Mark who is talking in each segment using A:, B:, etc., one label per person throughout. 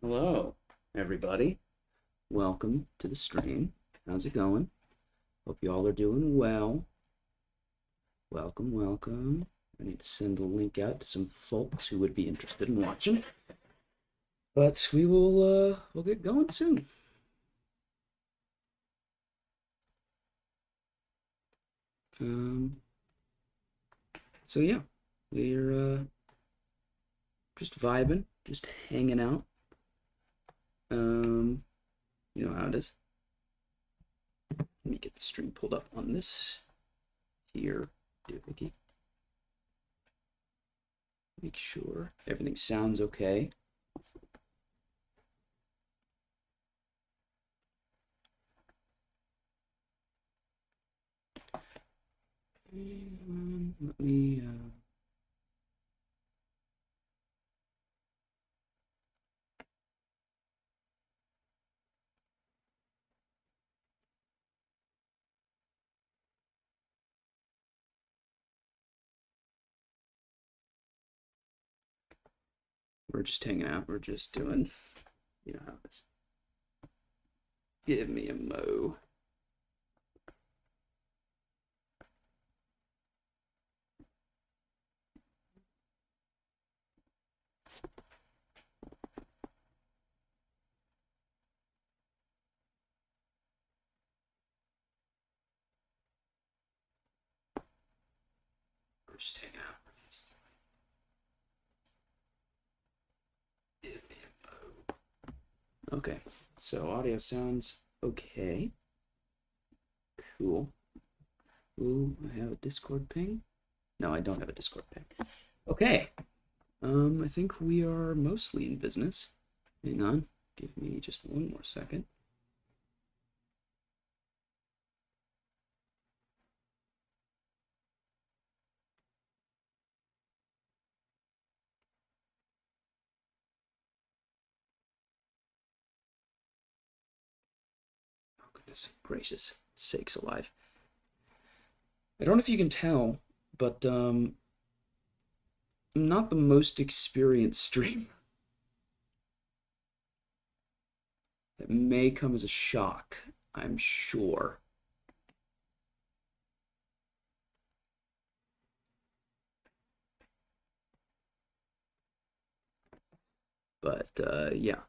A: Hello, everybody. Welcome to the stream. How's it going? Hope you all are doing well. Welcome, welcome. I need to send a link out to some folks who would be interested in watching. But we'll get going soon. Um, so yeah, we're just vibing, just hanging out. You know how it is. Let me get the stream pulled up on this here. Doohickey. Make sure everything sounds okay. Let me we're just hanging out. We're just doing, you know how it is. Give me a mo. We're just hanging out. We're just give me a mo. Okay, so audio sounds okay. Cool. Ooh, I have a Discord ping. No, I don't have a Discord ping. Okay. I think we are mostly in business. Hang on. Give me just one more second. Oh, goodness gracious sakes alive. I don't know if you can tell, but I'm not the most experienced streamer. That may come as a shock, I'm sure. But yeah,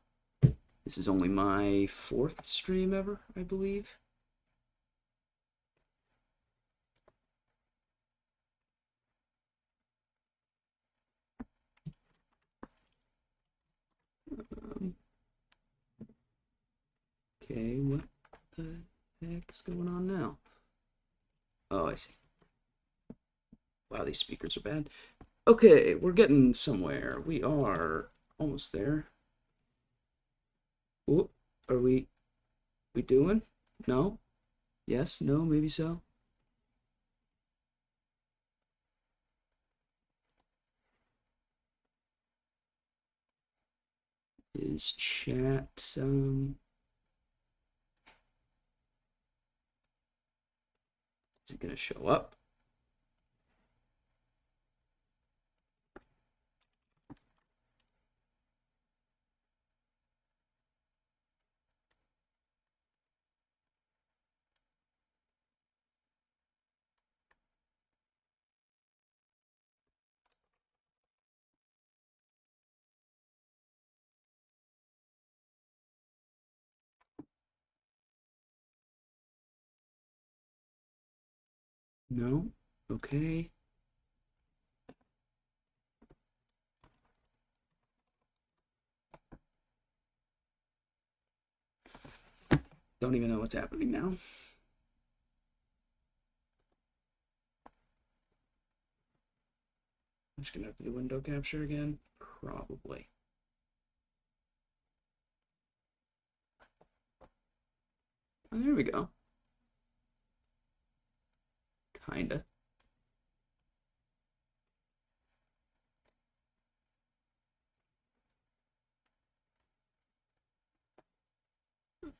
A: this is only my 4th stream ever, I believe. Okay, what the heck is going on now? Oh, I see. Wow, these speakers are bad. Okay, we're getting somewhere. We are almost there. What are we doing? No? Yes? No? Maybe so? Is chat is it gonna show up? No? Okay. Don't even know what's happening now. I'm just gonna have to do window capture again. Probably. Oh, there we go. Kinda.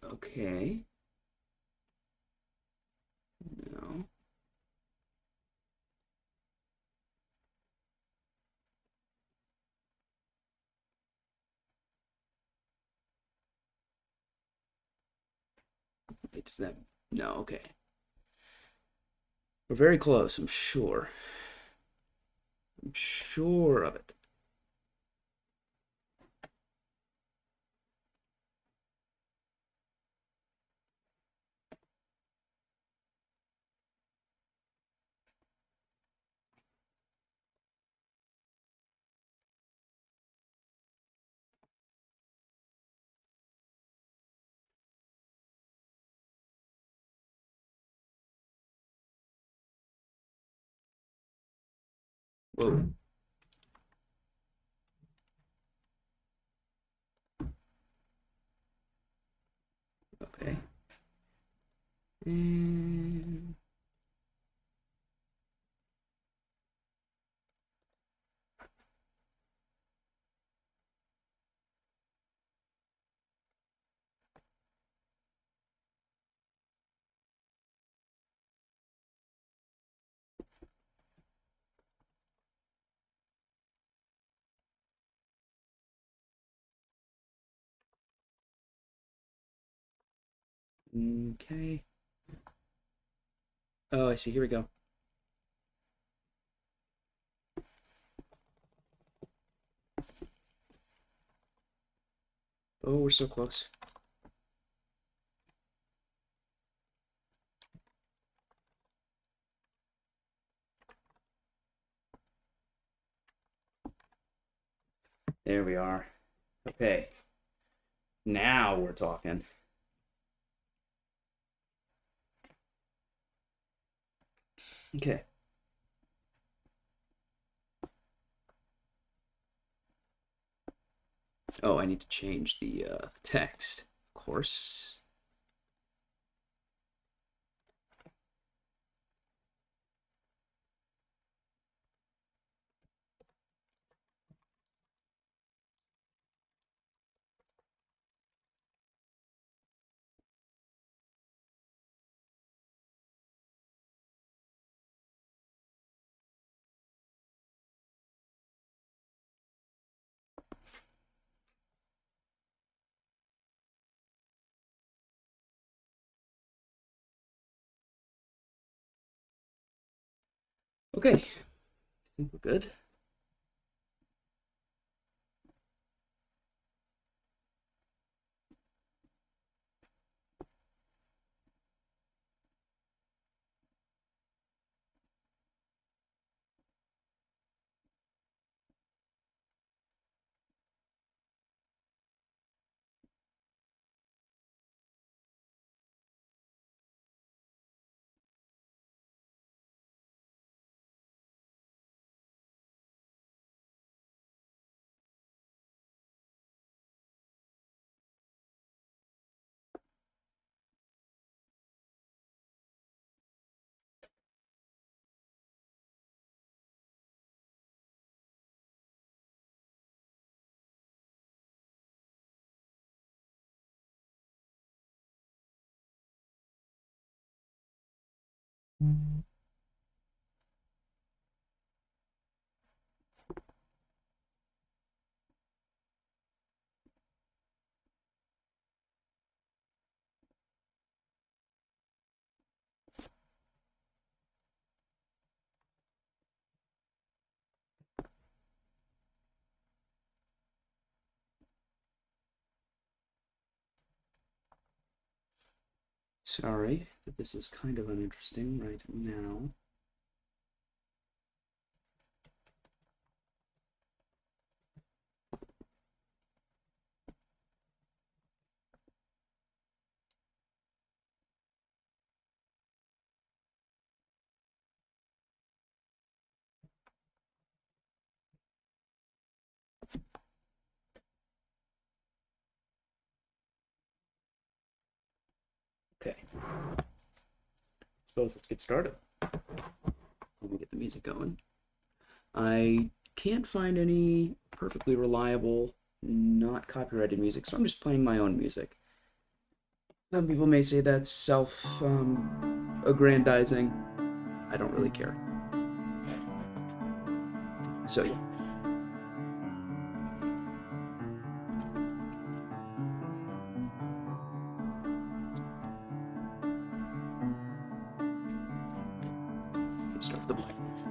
A: Okay. No. Wait, does that... No, okay. We're very close, I'm sure. I'm sure of it. Whoa. Okay. And... Okay. Oh, I see. Here we go. Oh, we're so close. There we are. Okay. Now we're talking. Okay. Oh, I need to change the text, of course. Okay. I think we're good. Sorry that this is kind of uninteresting right now. Okay. Suppose let's get started. Let me get the music going. I can't find any perfectly reliable, not copyrighted music, so I'm just playing my own music. Some people may say that's self-aggrandizing. I don't really care. So yeah. start with the black ones.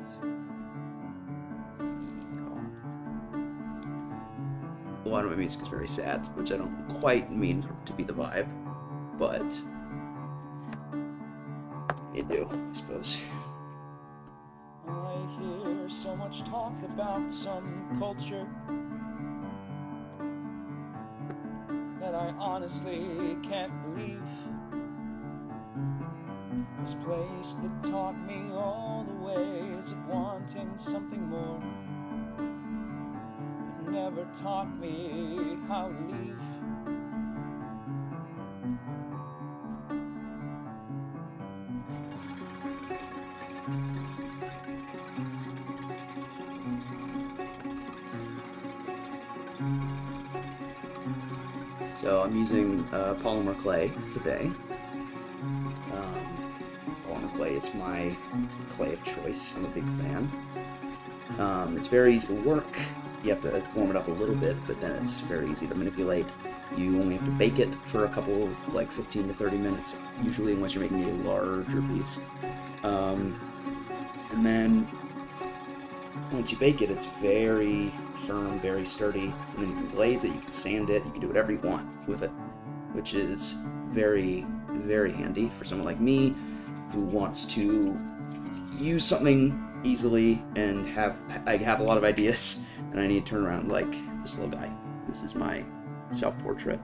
A: A lot of my music is very sad, which I don't quite mean for it to be the vibe, but you do, I suppose.
B: I hear so much talk about some culture that I honestly can't believe. This place that taught me all the ways of wanting something more, but never taught me how to leave.
A: So I'm using polymer clay today. Polymer clay is my clay of choice. I'm a big fan. It's very easy to work. You have to warm it up a little bit, but then it's very easy to manipulate. You only have to bake it for a couple, like 15 to 30 minutes, usually, unless you're making a larger piece. And then once you bake it, it's very firm, very sturdy, and then you can glaze it, you can sand it, you can do whatever you want with it, which is very, very handy for someone like me who wants to use something easily and I have a lot of ideas and I need to turn around like this little guy. This is my self-portrait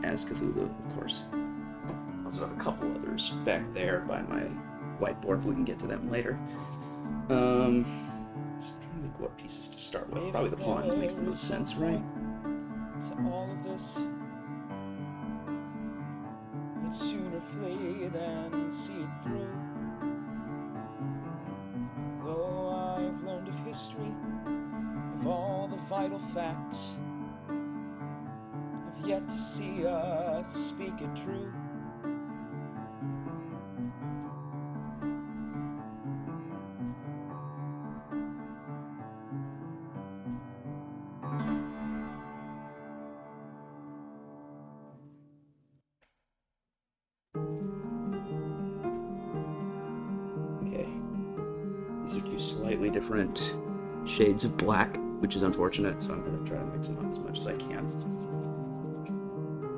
A: as Cthulhu, of course. I also have a couple others back there by my whiteboard, but we can get to them later. So I'm trying to think what pieces to start with. Probably the pawns makes the most sense, right?
B: To all of this, I'd sooner flee than see it through. Though I've learned of history, of all the vital facts, I've yet to see us speak it true.
A: Okay. These are two slightly different shades of black, which is unfortunate, so I'm going to try to mix them up as much as I can.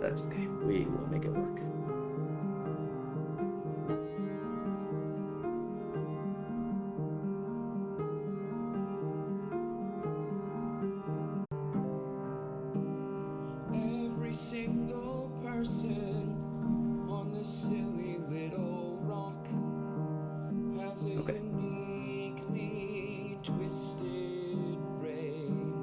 A: That's okay. We will make it work.
B: Every single person on this silly little rock has a uniquely twisted brain.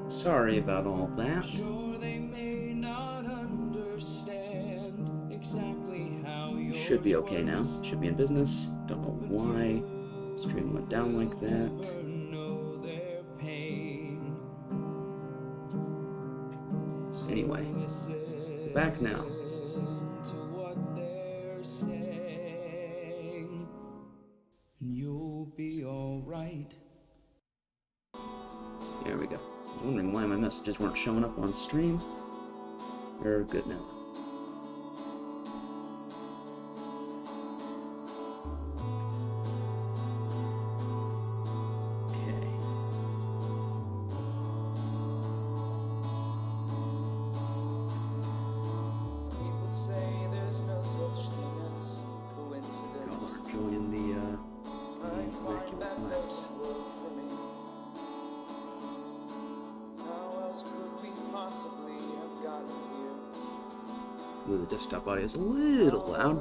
A: Sorry about all that.
B: Sure, they may not understand exactly how
A: You should be okay now. Should be in business. Don't know why stream went down like that. Anyway, back now.
B: You'll be all right.
A: There we go. I was wondering why my messages weren't showing up on stream. We're good now. Ooh, the desktop audio is a little loud.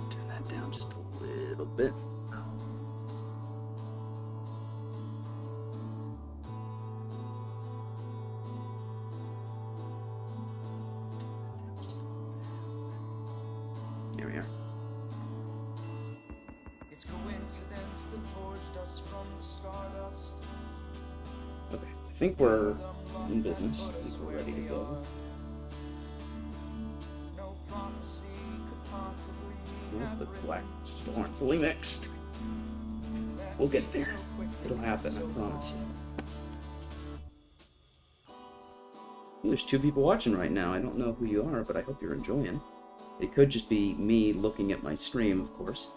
A: Turn that down just a little bit. Here we are.
B: It's coincidence that forged us from the stardust.
A: Okay, I think we're in business. I think we're ready to go.
B: No prophecy could possibly
A: The black still aren't fully mixed. We'll get there. It'll happen, I promise you. Ooh, there's 2 people watching right now. I don't know who you are, but I hope you're enjoying. It could just be me looking at my stream, of course.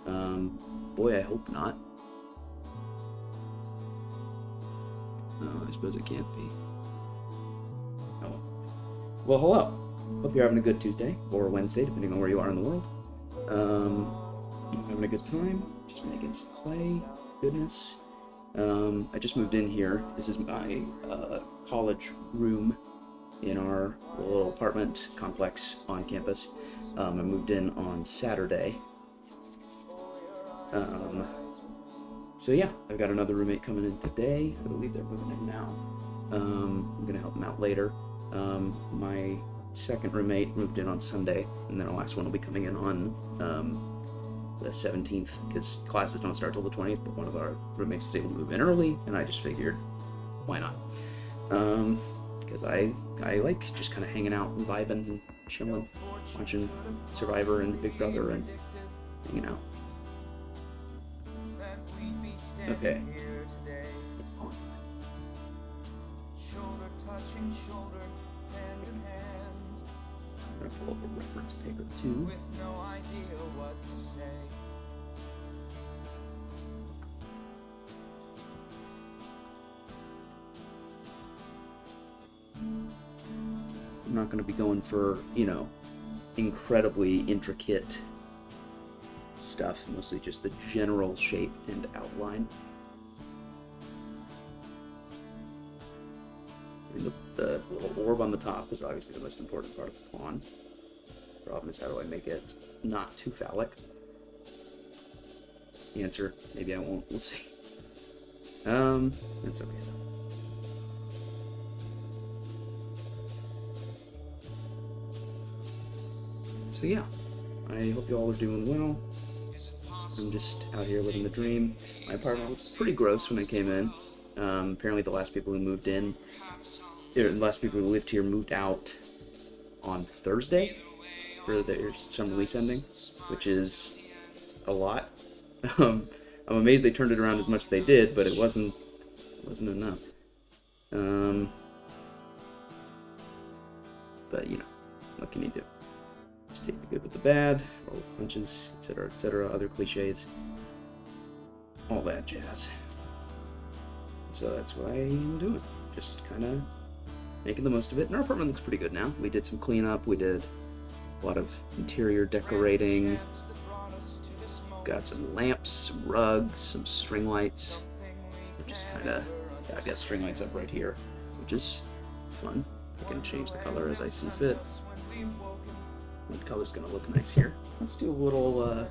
A: Boy, I hope not. Oh, I suppose it can't be. Oh. Well, hello. Hope you're having a good Tuesday or Wednesday, depending on where you are in the world. I'm having a good time. Just making some clay. Goodness. I just moved in here. This is my college room in our little apartment complex on campus. I moved in on Saturday. So yeah, I've got another roommate coming in today. I believe they're moving in now. I'm gonna help them out later. My second roommate moved in on Sunday, and then the last one will be coming in on the 17th, because classes don't start till the 20th, but one of our roommates was able to move in early, and I just figured, why not? Because I like just kind of hanging out and vibing and chilling, watching Survivor and Big Brother and hanging out. Okay.
B: Shoulder touching shoulder, hand in hand,
A: I'm gonna pull up a reference paper too.
B: with no idea what to say.
A: I'm not going to be going for, incredibly intricate stuff, mostly just the general shape and outline. I mean, the little orb on the top is obviously the most important part of the pawn. The problem is, how do I make it not too phallic? The answer, maybe I won't, we'll see. It's okay though. So yeah, I hope you all are doing well. I'm just out here living the dream. My apartment was pretty gross when I came in. Apparently the last people who moved in, the last people who lived here moved out on Thursday for their summer lease ending, which is a lot. I'm amazed they turned it around as much as they did, but it wasn't enough. But what can you do? Just take the good with the bad, roll with the punches, etc., other cliches, all that jazz. So that's what I am doing. Just kind of making the most of it. And our apartment looks pretty good now. We did some cleanup. We did a lot of interior decorating. Got some lamps, some rugs, some string lights. We're just kind of, I've got string lights up right here, which is fun. I can change the color as I see fit. What color's gonna look nice here? Let's do a little,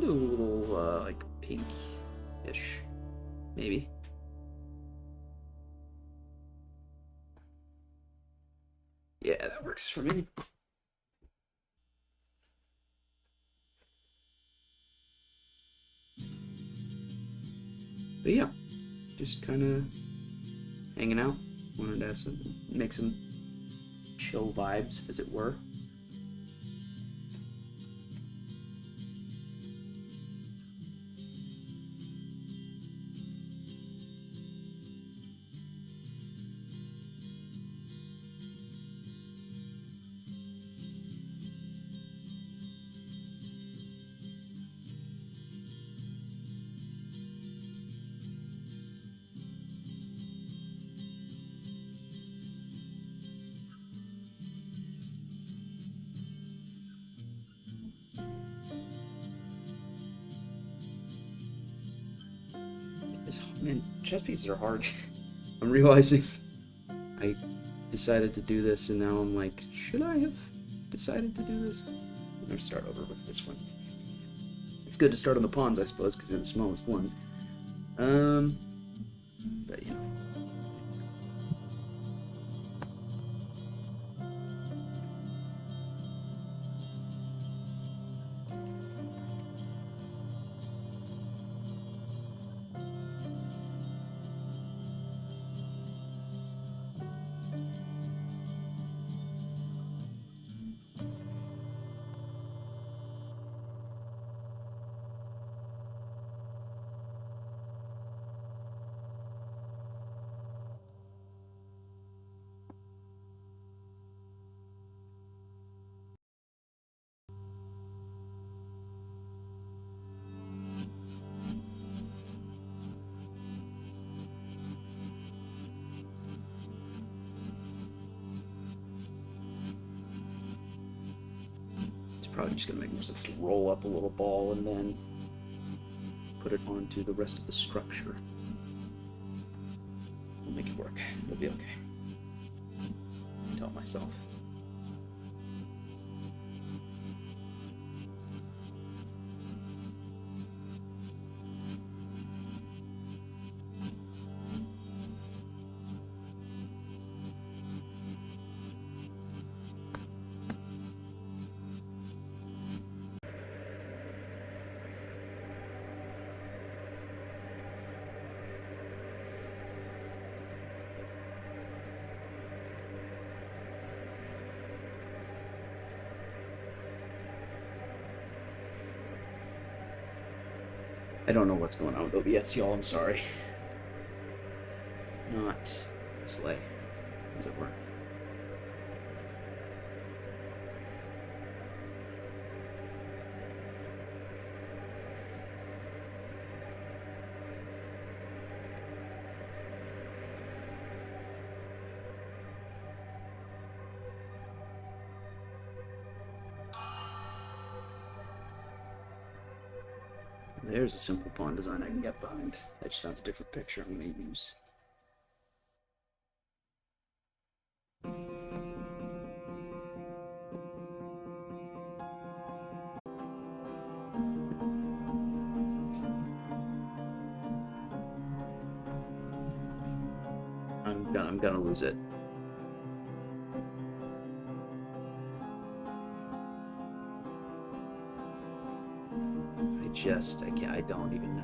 A: do a little, like, pink-ish, maybe. Yeah, that works for me. But yeah, just kind of hanging out. Wanted to make some chill vibes, as it were. Man, chess pieces are hard. I'm realizing I decided to do this, and now I'm like, should I have decided to do this? I'm gonna start over with this one. It's good to start on the pawns, I suppose, because they're the smallest ones. But probably just gonna make more sense to roll up a little ball and then put it onto the rest of the structure. We'll make it work. It'll be okay. Tell myself. I don't know what's going on with OBS, y'all. I'm sorry. Not Slay, as it were. There's a simple pawn design I can get behind. I just found a different picture I'm going to use. I'm gonna lose it. I don't even know.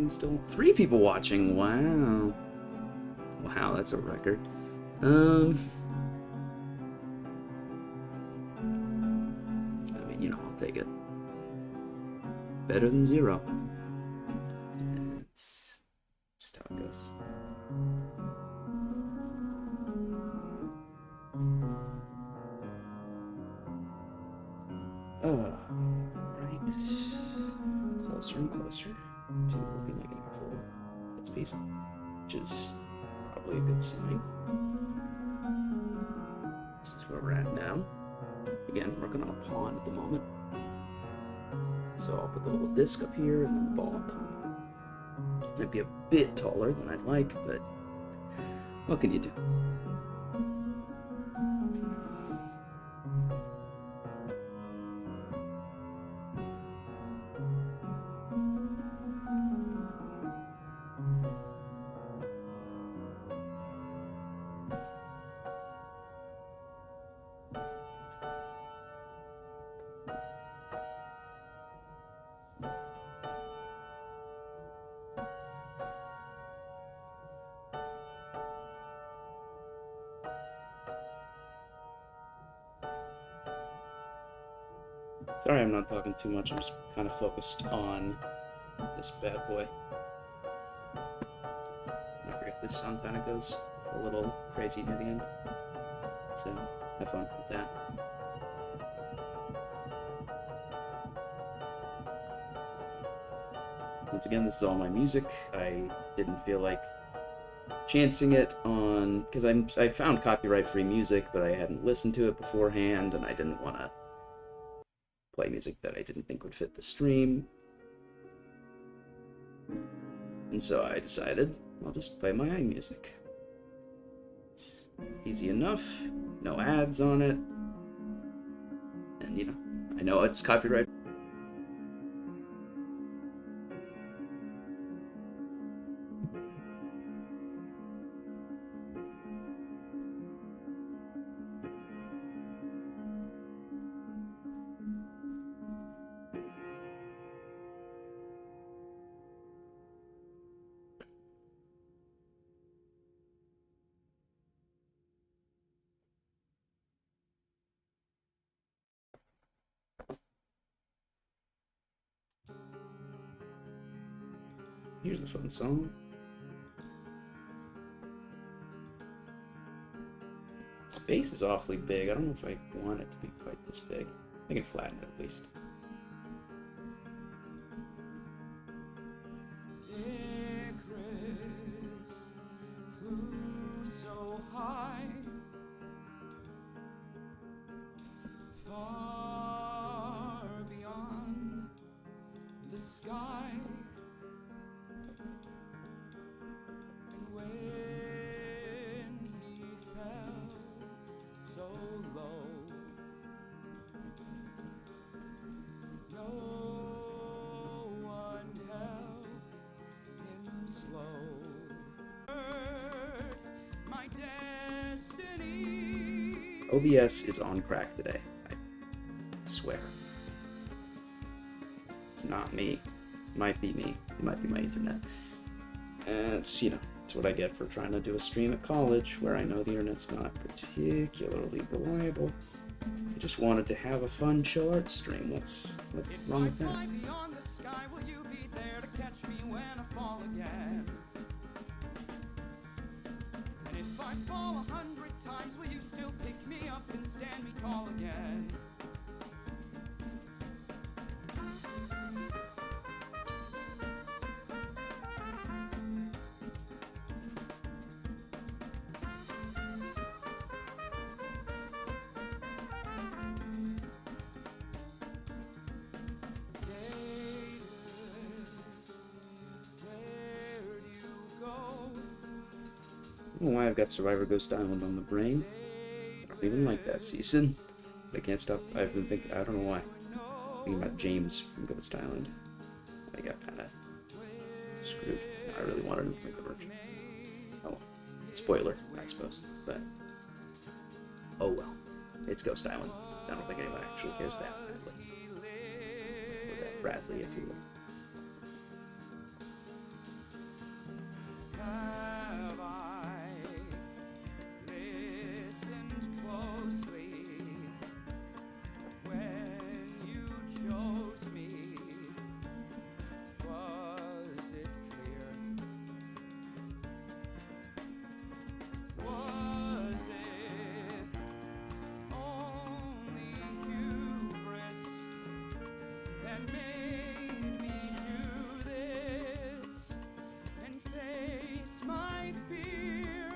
A: Still 3 people watching. Wow. Wow, that's a record. I mean, you know, I'll take it. Better than 0. It's just how it goes. Right. Closer and closer to looking like an actual fence piece, which is probably a good sign. This is where we're at now. Again, working on a pawn at the moment. So I'll put the little disc up here and then the ball on top. Might be a bit taller than I'd like, but what can you do? Sorry I'm not talking too much, I'm just kind of focused on this bad boy. I forget, this song kind of goes a little crazy near the end, so have fun with that. Once again, this is all my music. I didn't feel like chancing it on, because I found copyright-free music, but I hadn't listened to it beforehand, and I didn't want to play music that I didn't think would fit the stream. And so I decided I'll just play my own music. It's easy enough, no ads on it, and you know, I know it's copyright. Here's a fun song. This bass is awfully big. I don't know if I want it to be quite this big. I can flatten it at least.
B: Icarus flew so high, far beyond the sky, and when he fell so low, no one helped him slow. My destiny.
A: OBS is on crack today. I swear. It's not me. It might be me. It might be my internet. It's, you know, it's what I get for trying to do a stream at college where I know the internet's not particularly reliable. I just wanted to have a fun chill art stream. What's wrong with that?
B: Beyond the sky, will you be there to catch me when I fall again? And if I fall 100 times, will you still pick me up and stand me tall again?
A: I don't know why I've got Survivor Ghost Island on the brain. I don't even like that season. But I can't stop. I've been thinking. I don't know why. Thinking about James from Ghost Island. I got kind of screwed. I really wanted him to make the virgin. Oh, well. Spoiler, I suppose. But oh well. It's Ghost Island. I don't think anyone actually cares that badly. Or that Bradley, if you will.
B: Have I listened closely when you chose me? Was it clear? Was it only hubris that made me do this and face my fear?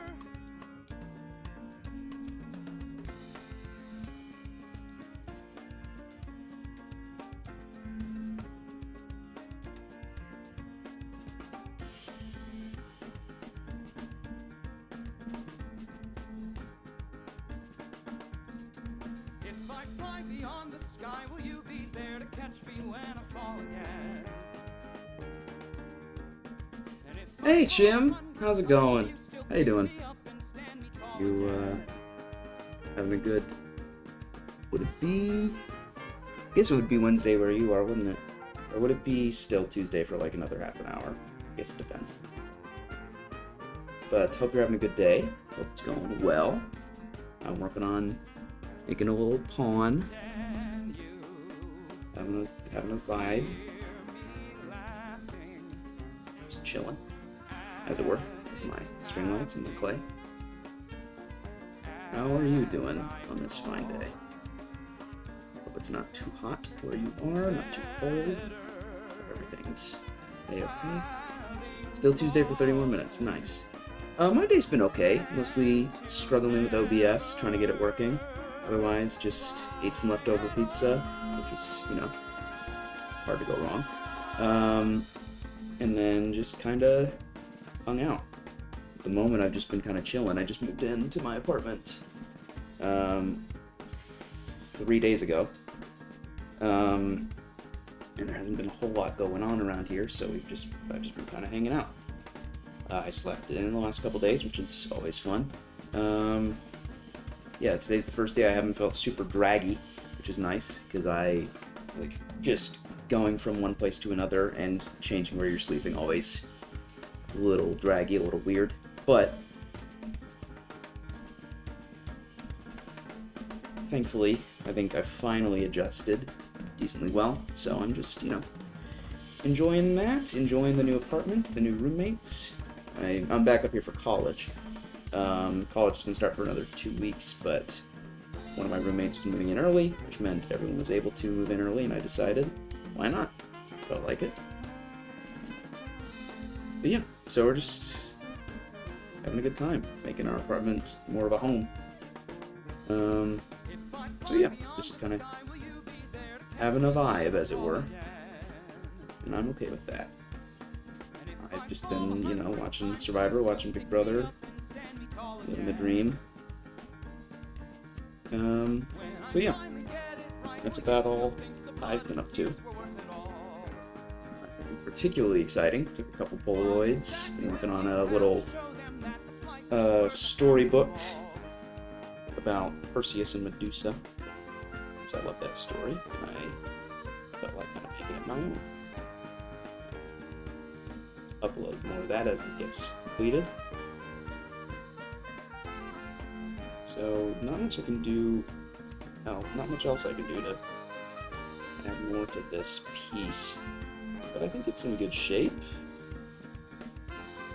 B: If I fly beyond the sky, will you be there to catch me when I fall again? And if I
A: Hey,
B: fall
A: Jim.
B: 100
A: How's it
B: times, will
A: going?
B: you still
A: How you
B: pick
A: doing?
B: me up and stand me tall
A: You,
B: again?
A: having a good... Would it be... I guess it would be Wednesday where you are, wouldn't it? Or would it be still Tuesday for like another half an hour? I guess it depends. But hope you're having a good day. Hope it's going well. I'm working on making a little pawn.
B: And you
A: Having a vibe.
B: hear me laughing
A: Just chilling, as it were. With my string lights and the clay. How are you doing on this fine day? Hope it's not too hot where you are, not too cold. Hope everything's A-okay. Still Tuesday for 31 minutes. Nice. My day's been okay. Mostly struggling with OBS, trying to get it working. Otherwise, just ate some leftover pizza, which is, you know, hard to go wrong. And then just kind of hung out. At the moment, I've just been kind of chilling. I just moved into my apartment 3 days ago. And there hasn't been a whole lot going on around here, so I've just been kind of hanging out. I slept in the last couple days, which is always fun. Yeah, today's the first day I haven't felt super draggy, which is nice, because I, like, just going from one place to another and changing where you're sleeping always a little draggy, a little weird, but thankfully, I think I've finally adjusted decently well, so I'm just, you know, enjoying that. Enjoying the new apartment, the new roommates. I'm back up here for college. College doesn't start for another 2 weeks, but one of my roommates was moving in early, which meant everyone was able to move in early, and I decided, why not? Felt like it. But yeah, so we're just having a good time, making our apartment more of a home. So yeah, just kind of having a vibe, as it were, and I'm okay with that. I've just been, you know, watching Survivor, watching Big Brother, living the dream. So yeah, that's about all I've been up to. Nothing particularly exciting. Took a couple Polaroids. Been working on a little storybook about Perseus and Medusa. So I love that story, and I felt like kind of making it my own. Upload more of that as it gets completed. So not much I can do. Oh, not much else I can do to add more to this piece, but I think it's in good shape.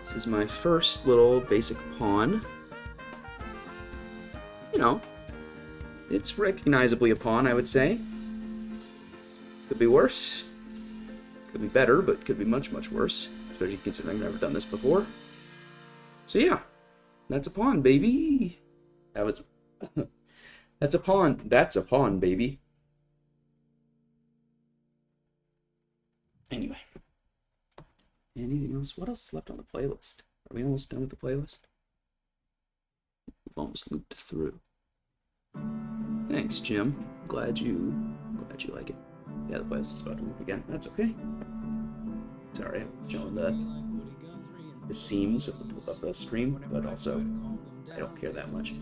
A: This is my first little basic pawn. You know, it's recognizably a pawn, I would say. Could be worse. Could be better, but could be much, much worse. Especially considering I've never done this before. So yeah, that's a pawn, baby. That was... That's a pawn. That's a pawn, baby. Anyway. Anything else? What else is left on the playlist? Are we almost done with the playlist? We've almost looped through. Thanks, Jim. Glad you like it. Yeah, the playlist is about to loop again. That's okay. Sorry, I'm showing the seams of the stream, but also I don't care that much.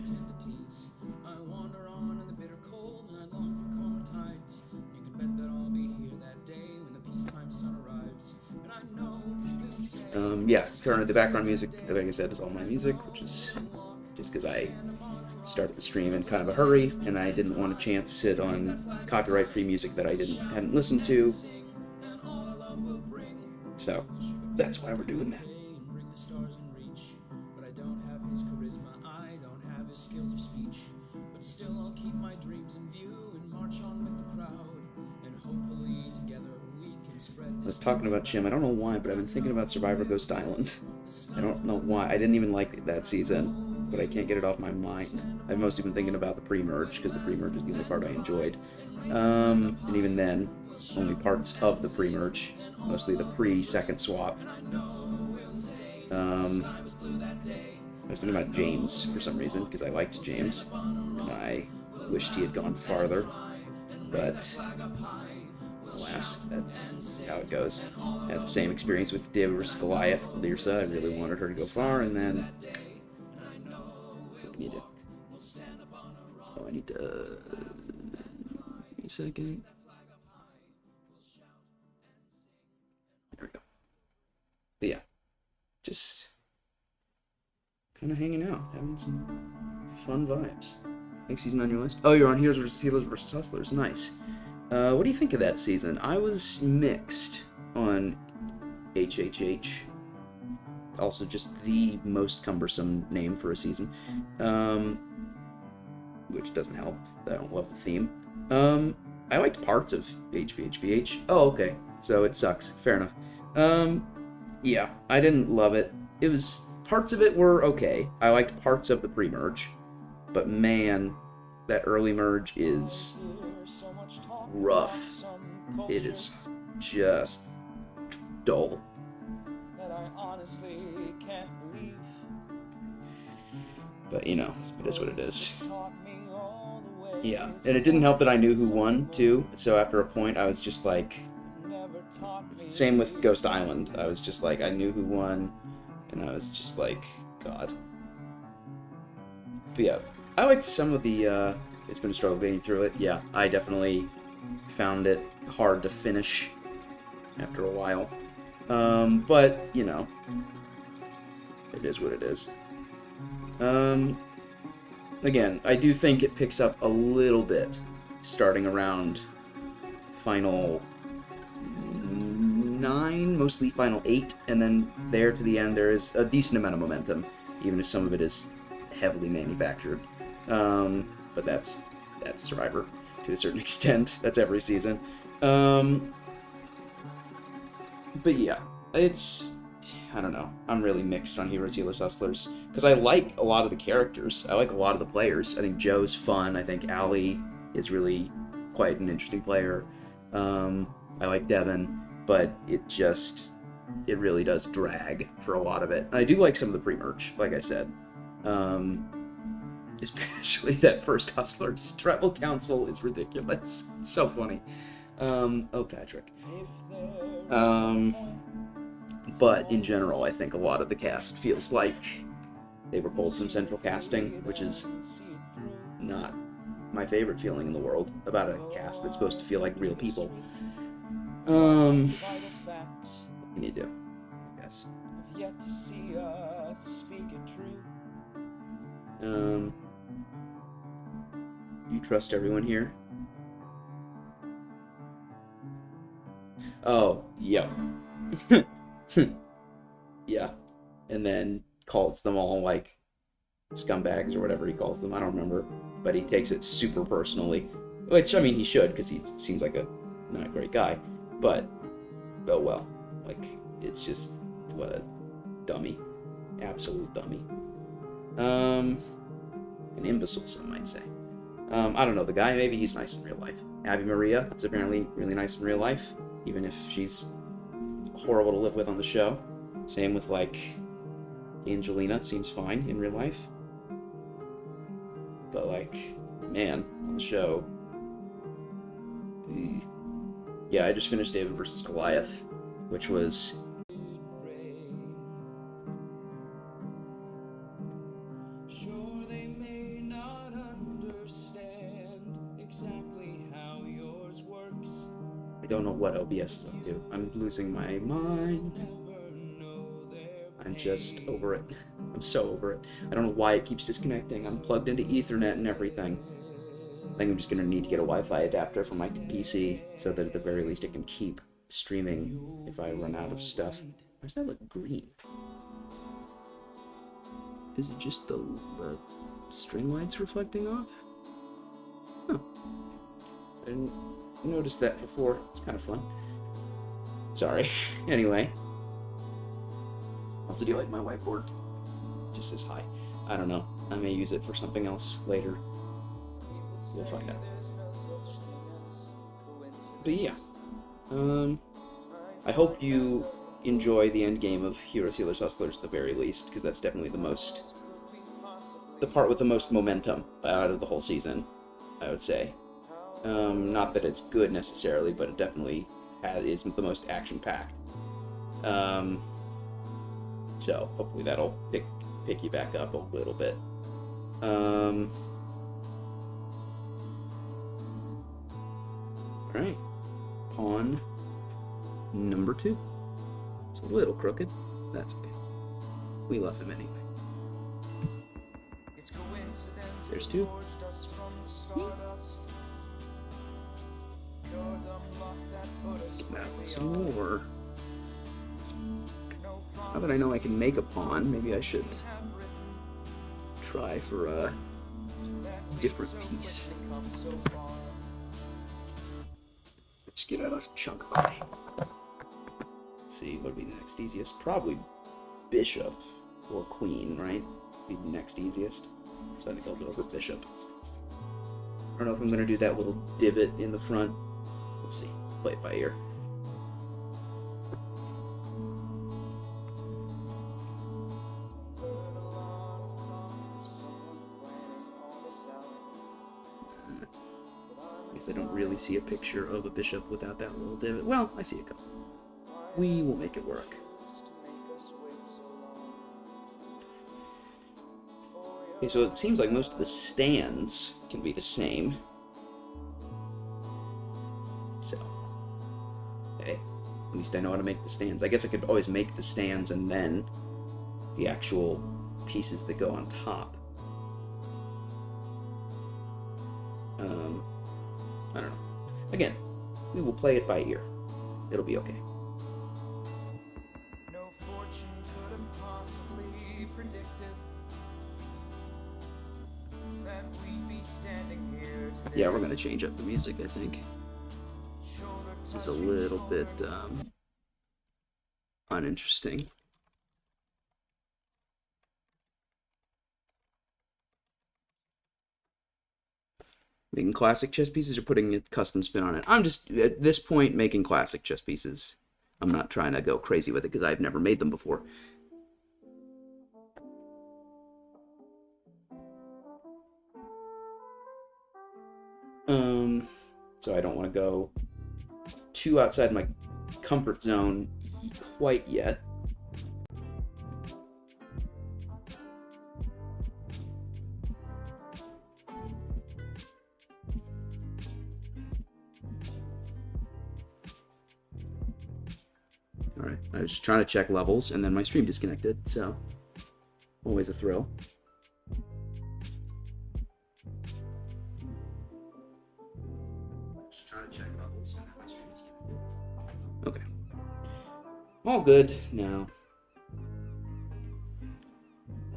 A: Yeah, currently the background music, like I said, is all my music, which is just because I started the stream in kind of a hurry, and I didn't want a chance to sit on copyright-free music that I hadn't listened to. So that's why we're doing that. I was talking about Jim. I don't know why, but I've been thinking about Survivor Ghost Island. I don't know why. I didn't even like that season, but I can't get it off my mind. I've mostly been thinking about the pre-merge, because the pre-merge is the only part I enjoyed. And even then, only parts of the pre-merge. Mostly the pre-second swap. I was thinking about James for some reason, because I liked James, and I wished he had gone farther, but alas, that's how it goes. I had the same experience with David vs. Goliath. Lyrsa, I really wanted her to go far, and then what can you do? Oh, I need to... Give me a second. There we go. But yeah, just kind of hanging out, having some fun vibes. Next season on your list? Oh, you're on Heroes vs. Hustlers. Nice. What do you think of that season? I was mixed on HHH. Also, just the most cumbersome name for a season. Which doesn't help. I don't love the theme. I liked parts of HVHVH. Oh, okay. So it sucks. Fair enough. Yeah, I didn't love it. Parts of it were okay. I liked parts of the pre-merge. But man, that early merge is rough. It is just dull. But you know, it is what it is. Yeah, and it didn't help that I knew who won too. So after a point, I was just like, same with Ghost Island. I was just like, I knew who won, and I was just like, God. But yeah, I liked some of the. It's been a struggle getting through it. Yeah, I definitely found it hard to finish after a while. But, you know, it is what it is. Again, I do think it picks up a little bit starting around final 9, mostly final 8, and then there to the end there is a decent amount of momentum, even if some of it is heavily manufactured. But that's Survivor to a certain extent. That's every season. But yeah, I don't know. I'm really mixed on Heroes, Healers, Hustlers because I like a lot of the characters. I like a lot of the players. I think Joe's fun. I think Allie is really quite an interesting player. I like Devin, but it really does drag for a lot of it. And I do like some of the pre-merch, like I said. Especially that first Hustlers Tribal Council is ridiculous. It's so funny. Oh, Patrick. But in general, I think a lot of the cast feels like they were pulled from central casting, which is not my favorite feeling in the world about a cast that's supposed to feel like real people. What can you do, I guess? You trust everyone here? Oh, yep. Yeah. And then calls them all like scumbags or whatever he calls them. I don't remember. But he takes it super personally. Which, I mean, he should, because he seems like a not a great guy. But, oh well. Like, it's just, what a dummy. Absolute dummy. An imbecile, some might say. I don't know, the guy, maybe he's nice in real life. Abby Maria is apparently really nice in real life, even if she's horrible to live with on the show. Same with, like, Angelina, seems fine in real life. But, like, man, on the show... Yeah, I just finished David vs. Goliath, which was... I don't know what OBS is up to. I'm losing my mind. I'm just over it. I'm so over it. I don't know why it keeps disconnecting. I'm plugged into Ethernet and everything. I think I'm just going to need to get a Wi-Fi adapter for my PC so that at the very least it can keep streaming if I run out of stuff. Why does that look green? Is it just the string lights reflecting off? Huh. I didn't notice that before. It's kind of fun. Sorry. Anyway. Also, do you like my whiteboard? Just says hi. I don't know. I may use it for something else later. We'll find out. But yeah. I hope you enjoy the end game of Heroes, Healers, Hustlers at the very least, because that's definitely the part with the most momentum out of the whole season, I would say. Not that it's good necessarily, but it definitely is the most action-packed. So hopefully that'll pick you back up a little bit. Alright. Pawn number 2. It's a little crooked. That's okay. We love him anyway. There's 2. That was some more. Now that I know I can make a pawn, maybe I should try for a different piece. Let's get out a chunk of pie. Let's see, what would be the next easiest? Probably bishop or queen, right? Be the next easiest. So I think I'll go for bishop. I don't know if I'm going to do that little divot in the front. We'll see. Play it by ear. I guess I don't really see a picture of a bishop without that little divot. Well, I see a couple. We will make it work. Okay, so it seems like most of the stands can be the same. So, okay, at least I know how to make the stands. I guess I could always make the stands and then the actual pieces that go on top. I don't know. Again, we will play it by ear. It'll be okay. Yeah, we're gonna change up the music, I think. This is a little bit uninteresting. Making classic chess pieces or putting a custom spin on it? I'm just, at this point, making classic chess pieces. I'm not trying to go crazy with it because I've never made them before. So I don't want to go too outside my comfort zone quite yet. Alright, I was just trying to check levels, and then my stream disconnected, so always a thrill. Just trying to check levels, and then my stream disconnected. Okay. All good now.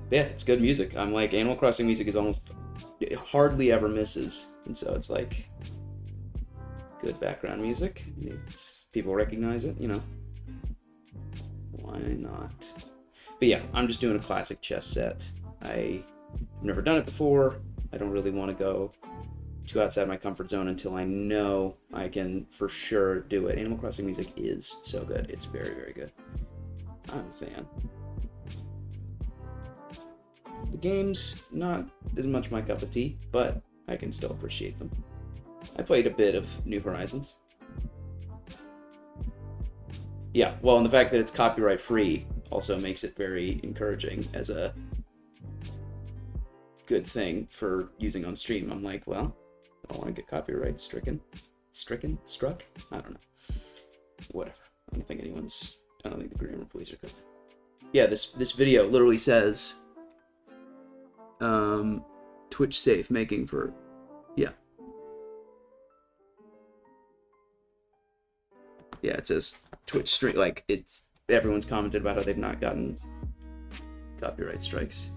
A: Yeah, it's good music. I'm like, Animal Crossing music is almost, it hardly ever misses, and so it's like good background music. People recognize it, you know. Why not? But yeah, I'm just doing a classic chess set. I've never done it before. I don't really want to go too outside my comfort zone until I know I can for sure do it. Animal Crossing music is so good. It's very, very good. I'm a fan. The game's not as much my cup of tea, but I can still appreciate them. I played a bit of New Horizons. Yeah, well, and the fact that it's copyright free also makes it very encouraging as a good thing for using on stream. I'm like, well, I don't want to get copyright struck? I don't know. Whatever. I don't think the grammar police are good. Yeah, this video literally says Twitch safe making for, yeah. Yeah, it says Twitch stream, like, it's, everyone's commented about how they've not gotten copyright strikes.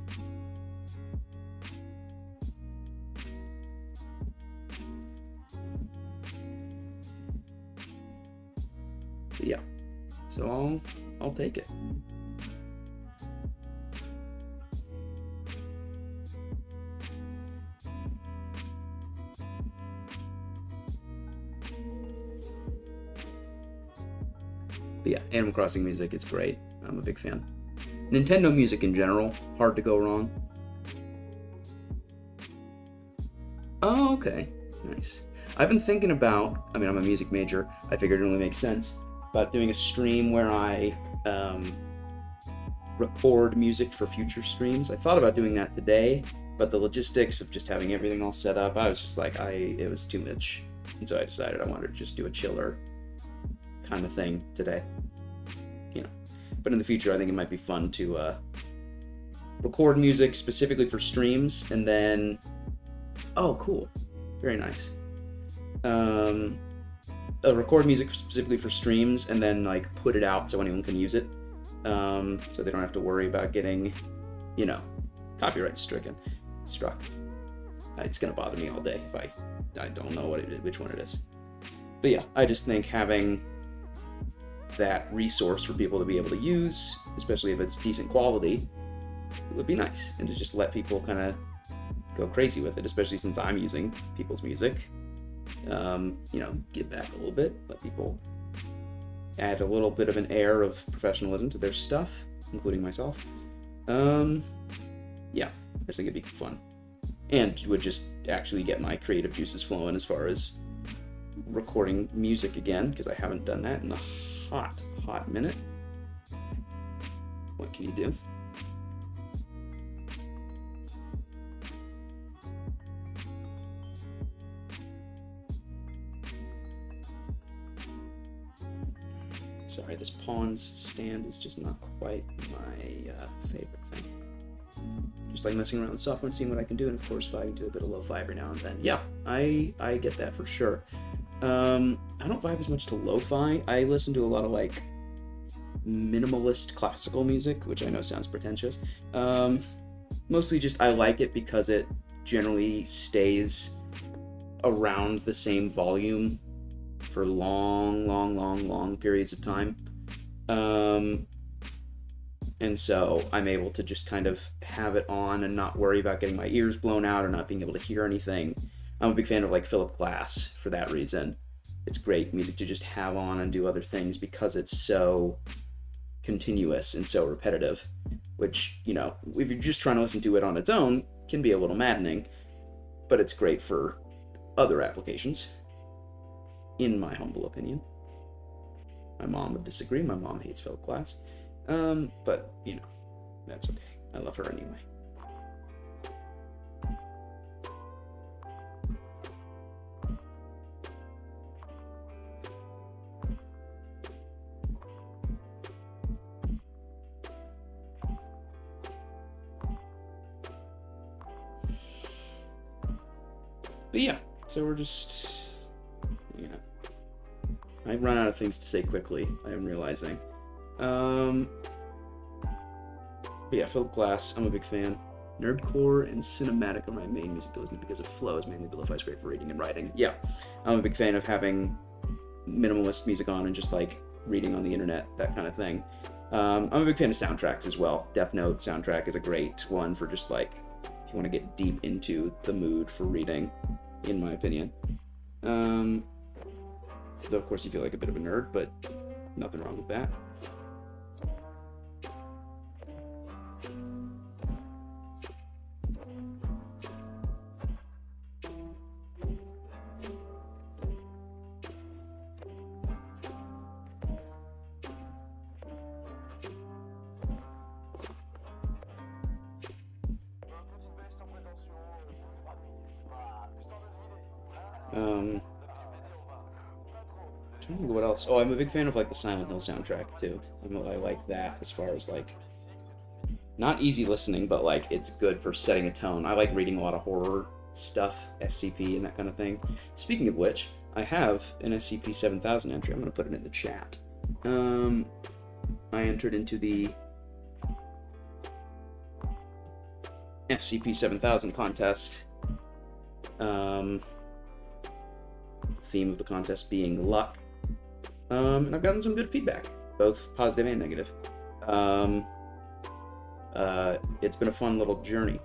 A: But yeah, so I'll take it. But yeah, Animal Crossing music is great. I'm a big fan. Nintendo music in general, hard to go wrong. Oh, okay. Nice. I've been thinking about, I mean, I'm a music major. I figured it only makes sense, about doing a stream where I record music for future streams. I thought about doing that today, but the logistics of just having everything all set up, I was just like, it was too much. And so I decided I wanted to just do a chiller kind of thing today, you know. But in the future, I think it might be fun to record music specifically for streams, and then, oh, cool, very nice. Record music specifically for streams, and then like put it out so anyone can use it, so they don't have to worry about getting, you know, copyright struck. It's gonna bother me all day if I don't know which one it is. But yeah, I just think having that resource for people to be able to use, especially if it's decent quality, it would be nice, and to just let people kind of go crazy with it, especially since I'm using people's music. You know, give back a little bit, let people add a little bit of an air of professionalism to their stuff, including myself. Yeah, I just think it'd be fun, and would just actually get my creative juices flowing as far as recording music again, because I haven't done that in a hot minute. What can you do? Sorry, this pawns stand is just not quite my favorite thing. Just like messing around with software and seeing what I can do, and of course vibing to a bit of lo-fi every now and then. Yeah, I get that for sure. I don't vibe as much to lo-fi. I listen to a lot of like minimalist classical music, which I know sounds pretentious. Mostly just I like it because it generally stays around the same volume for long periods of time. And so I'm able to just kind of have it on and not worry about getting my ears blown out or not being able to hear anything. I'm a big fan of like Philip Glass for that reason. It's great music to just have on and do other things because it's so continuous and so repetitive, which, you know, if you're just trying to listen to it on its own, can be a little maddening, but it's great for other applications, in my humble opinion. My mom would disagree. My mom hates Philip Glass. But, you know, that's okay. I love her anyway. But yeah, so we're just, you know, I run out of things to say quickly, I am realizing. But yeah, Philip Glass, I'm a big fan. Nerdcore and cinematic are my main music to listen to because it flows, mainly Billify is great for reading and writing. Yeah, I'm a big fan of having minimalist music on and just like reading on the internet, that kind of thing. I'm a big fan of soundtracks as well. Death Note soundtrack is a great one for just like, if you want to get deep into the mood for reading, in my opinion. Though of course you feel like a bit of a nerd, but nothing wrong with that. Trying to think what else. Oh, I'm a big fan of like the Silent Hill soundtrack too. I like that as far as like not easy listening, but like it's good for setting a tone. I like reading a lot of horror stuff, SCP and that kind of thing. Speaking of which, I have an SCP-7000 entry. I'm gonna put it in the chat. I entered into the SCP-7000 contest. Theme of the contest being luck. And I've gotten some good feedback, both positive and negative. It's been a fun little journey.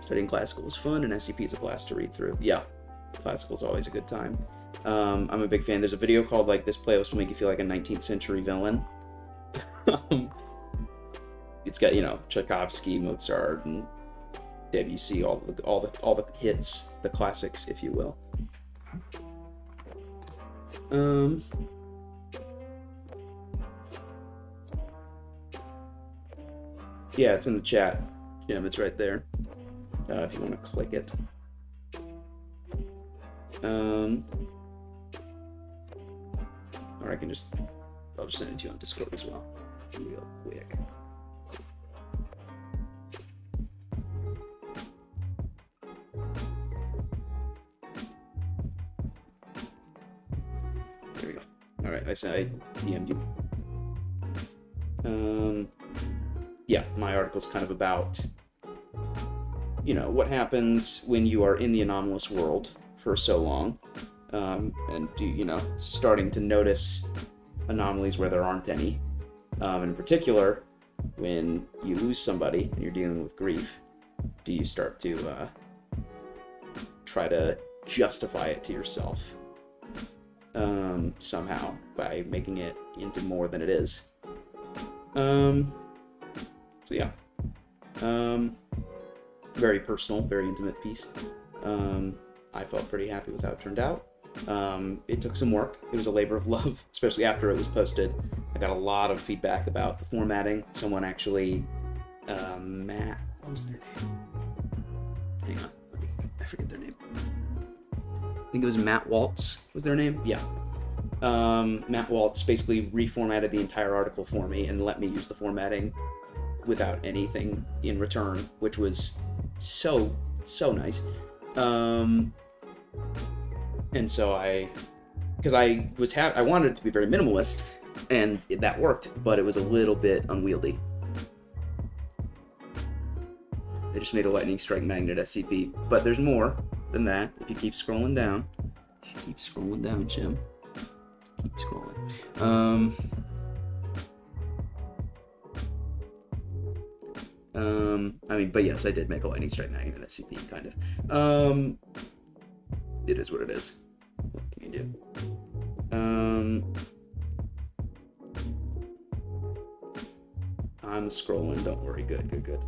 A: Studying classical was fun, and SCP is a blast to read through. Yeah, classical is always a good time. I'm a big fan. There's a video called like "This Playlist Will Make You Feel Like a 19th Century Villain." It's got, you know, Tchaikovsky, Mozart, and Debussy, all the hits, the classics, if you will. Yeah, it's in the chat, Jim. It's right there. If you want to click it. Or I'll just send it to you on Discord as well, real quick. There we go. All right, I DM'd you. Yeah, my article's kind of about, you know, what happens when you are in the anomalous world for so long, and you know, starting to notice anomalies where there aren't any. And in particular, when you lose somebody and you're dealing with grief, do you start to try to justify it to yourself somehow by making it into more than it is? So yeah, very personal, very intimate piece. I felt pretty happy with how it turned out. It took some work. It was a labor of love, especially after it was posted. I got a lot of feedback about the formatting. Someone actually, Matt, what was their name? Hang on, I forget their name. I think it was Matt Waltz was their name? Yeah. Matt Waltz basically reformatted the entire article for me and let me use the formatting without anything in return, which was so nice. And so I wanted it to be very minimalist, and that worked, but it was a little bit unwieldy. I just made a lightning strike magnet SCP, but there's more. than that. If you keep scrolling down, Jim. Keep scrolling. I mean, but yes, I did make a lightning strike 9 and an SCP, kind of. It is what it is. What can you do? I'm scrolling, don't worry. Good.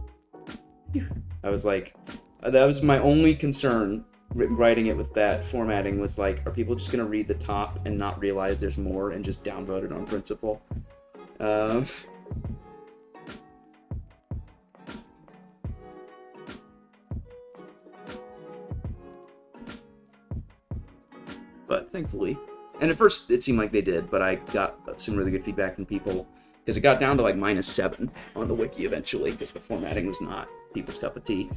A: I was like, that was my only concern writing it with that formatting, was like, are people just gonna read the top and not realize there's more and just downvote it on principle? But thankfully, and at first it seemed like they did, but I got some really good feedback from people, because it got down to like -7 on the wiki eventually, because the formatting was not people's cup of tea.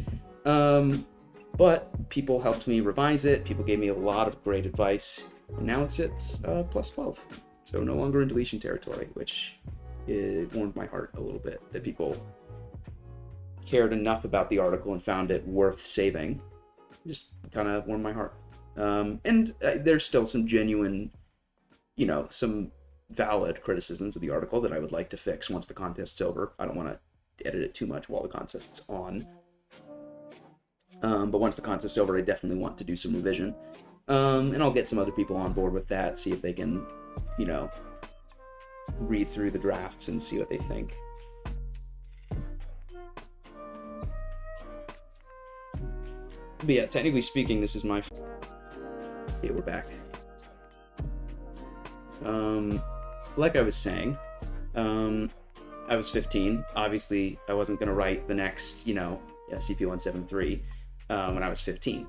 A: But people helped me revise it, people gave me a lot of great advice, and now it's at +12. So no longer in deletion territory, which it warmed my heart a little bit, that people cared enough about the article and found it worth saving. Just kind of warmed my heart. And there's still some genuine, some valid criticisms of the article that I would like to fix once the contest's over. I don't want to edit it too much while the contest's on. But once the contest's over, I definitely want to do some revision. And I'll get some other people on board with that, see if they can, read through the drafts and see what they think. But yeah, technically speaking, this is my... Okay, we're back. Like I was saying, I was 15. Obviously, I wasn't going to write the next, SCP-173 when I was 15.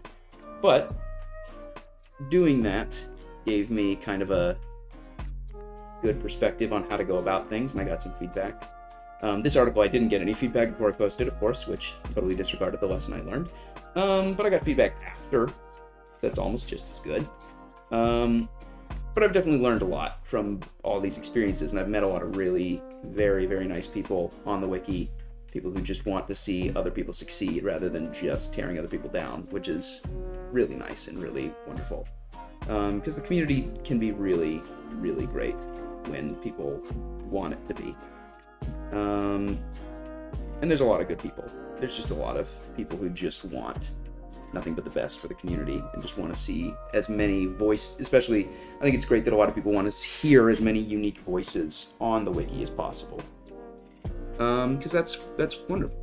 A: But doing that gave me kind of a good perspective on how to go about things, and I got some feedback. This article, I didn't get any feedback before I posted, of course, which totally disregarded the lesson I learned. But I got feedback after. That's almost just as good. But I've definitely learned a lot from all these experiences, and I've met a lot of really very, very nice people on the wiki, people who just want to see other people succeed rather than just tearing other people down, which is really nice and really wonderful. Because the community can be really, really great when people want it to be. And there's a lot of good people. There's just a lot of people who just want nothing but the best for the community and just want to see as many especially, I think it's great that a lot of people want to hear as many unique voices on the wiki as possible. Because that's wonderful.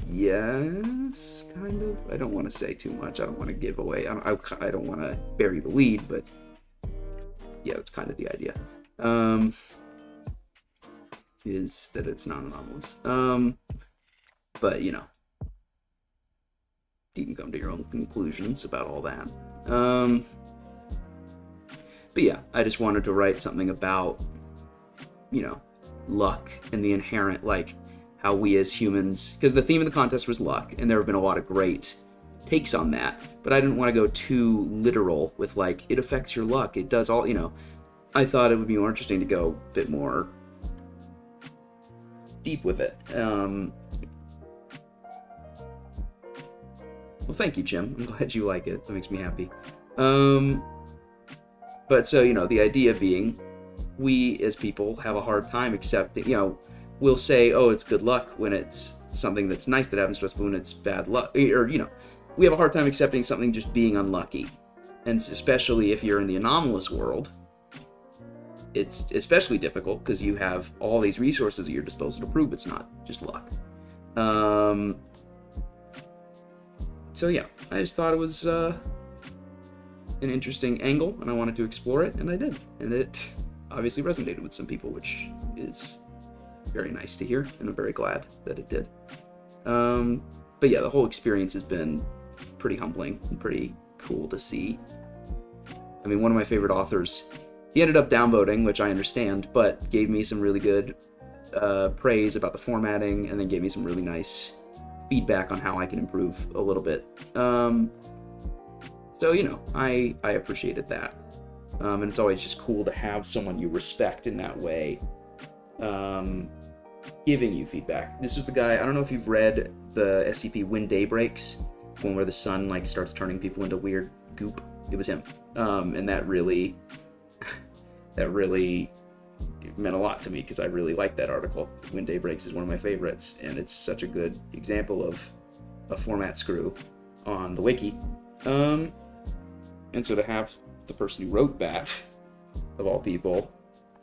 A: Yes, kind of. I don't want to say too much. I don't want to give away. I don't want to bury the lead, but yeah, that's kind of the idea. Is that it's not anomalous. But you can come to your own conclusions about all that. But yeah, I just wanted to write something about, luck and the inherent, how we as humans, because the theme of the contest was luck, and there have been a lot of great takes on that, but I didn't want to go too literal with, it affects your luck, it does all, I thought it would be more interesting to go a bit more deep with it. Well, thank you, Jim. I'm glad you like it. That makes me happy. But so, the idea being, we as people have a hard time accepting, we'll say, oh, it's good luck when it's something that's nice that happens to us, but when it's bad luck, or, we have a hard time accepting something just being unlucky. And especially if you're in the anomalous world, it's especially difficult because you have all these resources at your disposal to prove it's not just luck. So yeah, I just thought it was an interesting angle, and I wanted to explore it, and I did. And it obviously resonated with some people, which is very nice to hear, and I'm very glad that it did. But yeah, the whole experience has been pretty humbling and pretty cool to see. I mean, one of my favorite authors, he ended up downvoting, which I understand, but gave me some really good praise about the formatting, and then gave me some really nice feedback on how I can improve a little bit. So, I appreciated that. And it's always just cool to have someone you respect in that way. giving you feedback. This was the guy, I don't know if you've read the SCP When Day Breaks, one where the sun like starts turning people into weird goop. It was him. And that really meant a lot to me because I really liked that article. When Day Breaks is one of my favorites, and it's such a good example of a format screw on the wiki. And so to have the person who wrote that, of all people,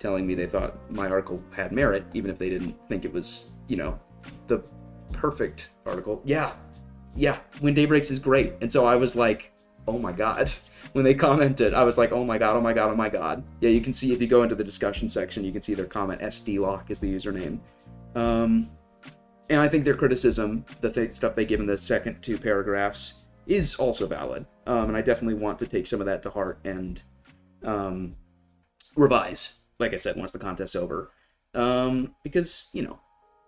A: telling me they thought my article had merit, even if they didn't think it was, you know, the perfect article. Yeah, When Day Breaks is great. And so I was like, oh my god. When they commented, I was like, oh my god, oh my god, oh my god. Yeah, you can see, if you go into the discussion section, you can see their comment, SDLock is the username. And I think their criticism, the stuff they give in the second 2 paragraphs, is also valid. And I definitely want to take some of that to heart and revise, like I said, once the contest's over. Because, you know,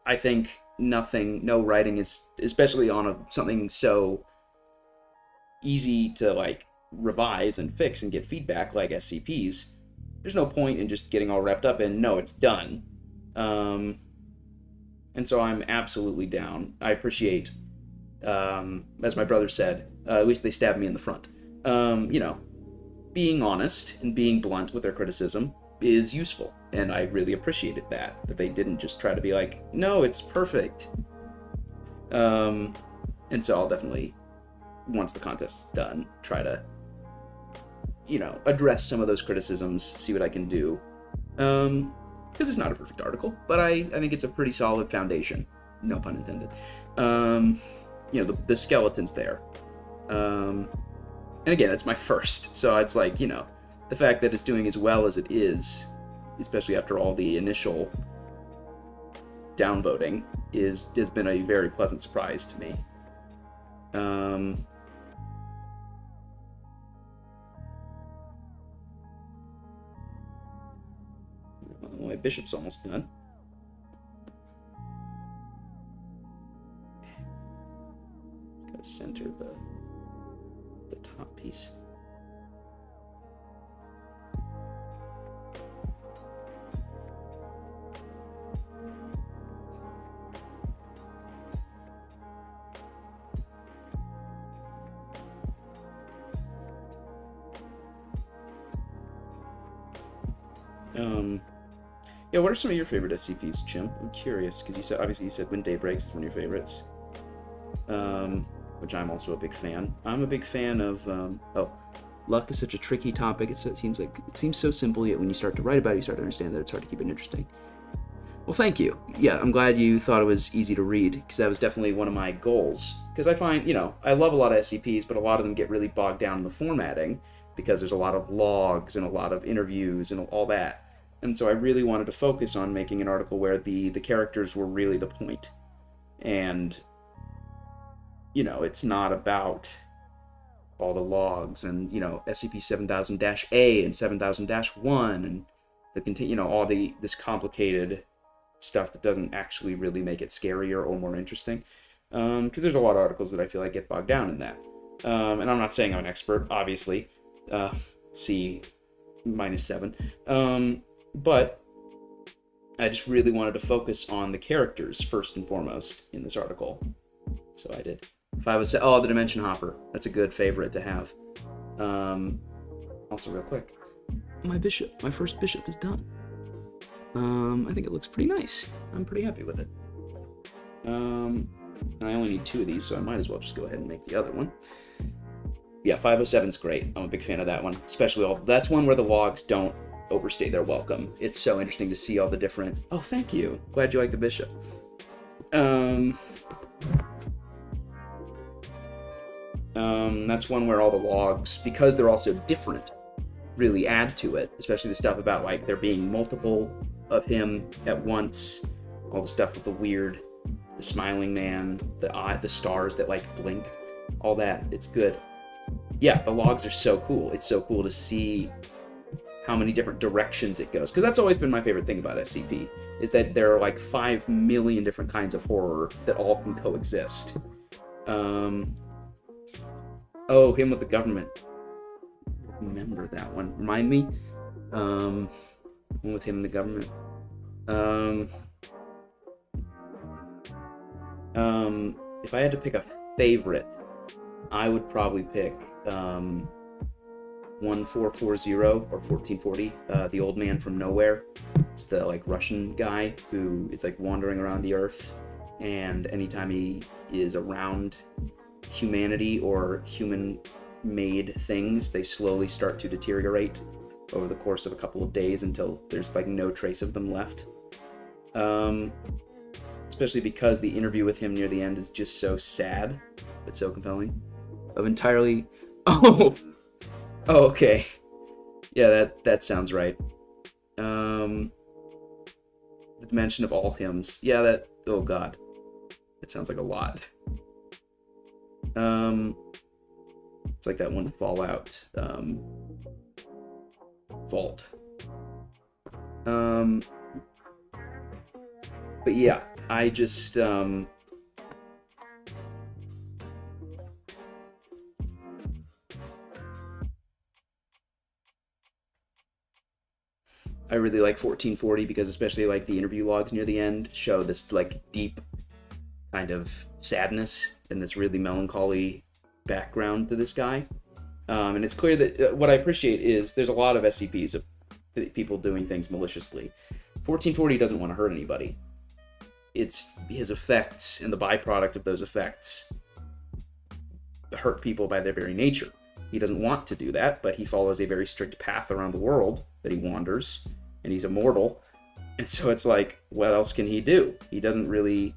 A: I think no writing is, especially on something so easy to, like, revise and fix and get feedback like SCPs, there's no point in just getting all wrapped up in, no, it's done. And so I'm absolutely down. I appreciate, as my brother said, at least they stabbed me in the front. You know, being honest and being blunt with their criticism is useful, and I really appreciated that they didn't just try to be like, no, it's perfect. And so I'll definitely, once the contest's done, try to, you know, address some of those criticisms, see what I can do. Because it's not a perfect article, but I think it's a pretty solid foundation. No pun intended. You know, the skeleton's there. And again, it's my first, so it's like, you know, the fact that it's doing as well as it is, especially after all the initial downvoting, has been a very pleasant surprise to me. My bishop's almost done. Gotta center the top piece. Yeah, what are some of your favorite SCPs, Chim? I'm curious, because you said When Day Breaks is one of your favorites. Which I'm also a big fan. I'm a big fan of, luck is such a tricky topic. It seems so simple, yet when you start to write about it, you start to understand that it's hard to keep it interesting. Well, thank you. Yeah, I'm glad you thought it was easy to read, because that was definitely one of my goals. Because I find, you know, I love a lot of SCPs, but a lot of them get really bogged down in the formatting, because there's a lot of logs and a lot of interviews and all that. And so I really wanted to focus on making an article where the characters were really the point. And, you know, it's not about all the logs and, you know, SCP-7000-A and 7000-1 and you know, all this complicated stuff that doesn't actually really make it scarier or more interesting. Because there's a lot of articles that I feel like get bogged down in that. And I'm not saying I'm an expert, obviously. C-7. But I just really wanted to focus on the characters first and foremost in this article. So I did. 507. Oh, the Dimension Hopper. That's a good favorite to have. Also, real quick, my first bishop is done. I think it looks pretty nice. I'm pretty happy with it. And I only need 2 of these, so I might as well just go ahead and make the other one. Yeah, 507's great. I'm a big fan of that one. Especially that's one where the logs don't overstay their welcome. It's so interesting to see all the different... Oh, thank you. Glad you like the bishop. That's one where all the logs, because they're all so different, really add to it. Especially the stuff about, like, there being multiple of him at once. All the stuff with the smiling man, the stars that, like, blink. All that. It's good. Yeah, the logs are so cool. It's so cool to see how many different directions it goes. Because that's always been my favorite thing about SCP, is that there are like 5 million different kinds of horror that all can coexist. Oh, him with the government. Remember that one. Remind me? One with him and the government. If I had to pick a favorite, I would probably pick 1440 or 1440, the old man from nowhere. It's the like Russian guy who is like wandering around the earth, and anytime he is around humanity or human-made things, they slowly start to deteriorate over the course of a couple of days until there's like no trace of them left. Especially because the interview with him near the end is just so sad, but so compelling. Of entirely... Oh, okay. Yeah, that sounds right. The dimension of all hymns. Yeah, that... Oh, God. That sounds like a lot. It's like that one Fallout vault. But yeah, I just I really like 1440 because especially like the interview logs near the end show this like deep kind of sadness and this really melancholy background to this guy. And it's clear that what I appreciate is there's a lot of SCPs of people doing things maliciously. 1440 doesn't want to hurt anybody. It's his effects and the byproduct of those effects hurt people by their very nature. He doesn't want to do that, but he follows a very strict path around the world that he wanders, and he's immortal. And so it's like, what else can he do? He doesn't want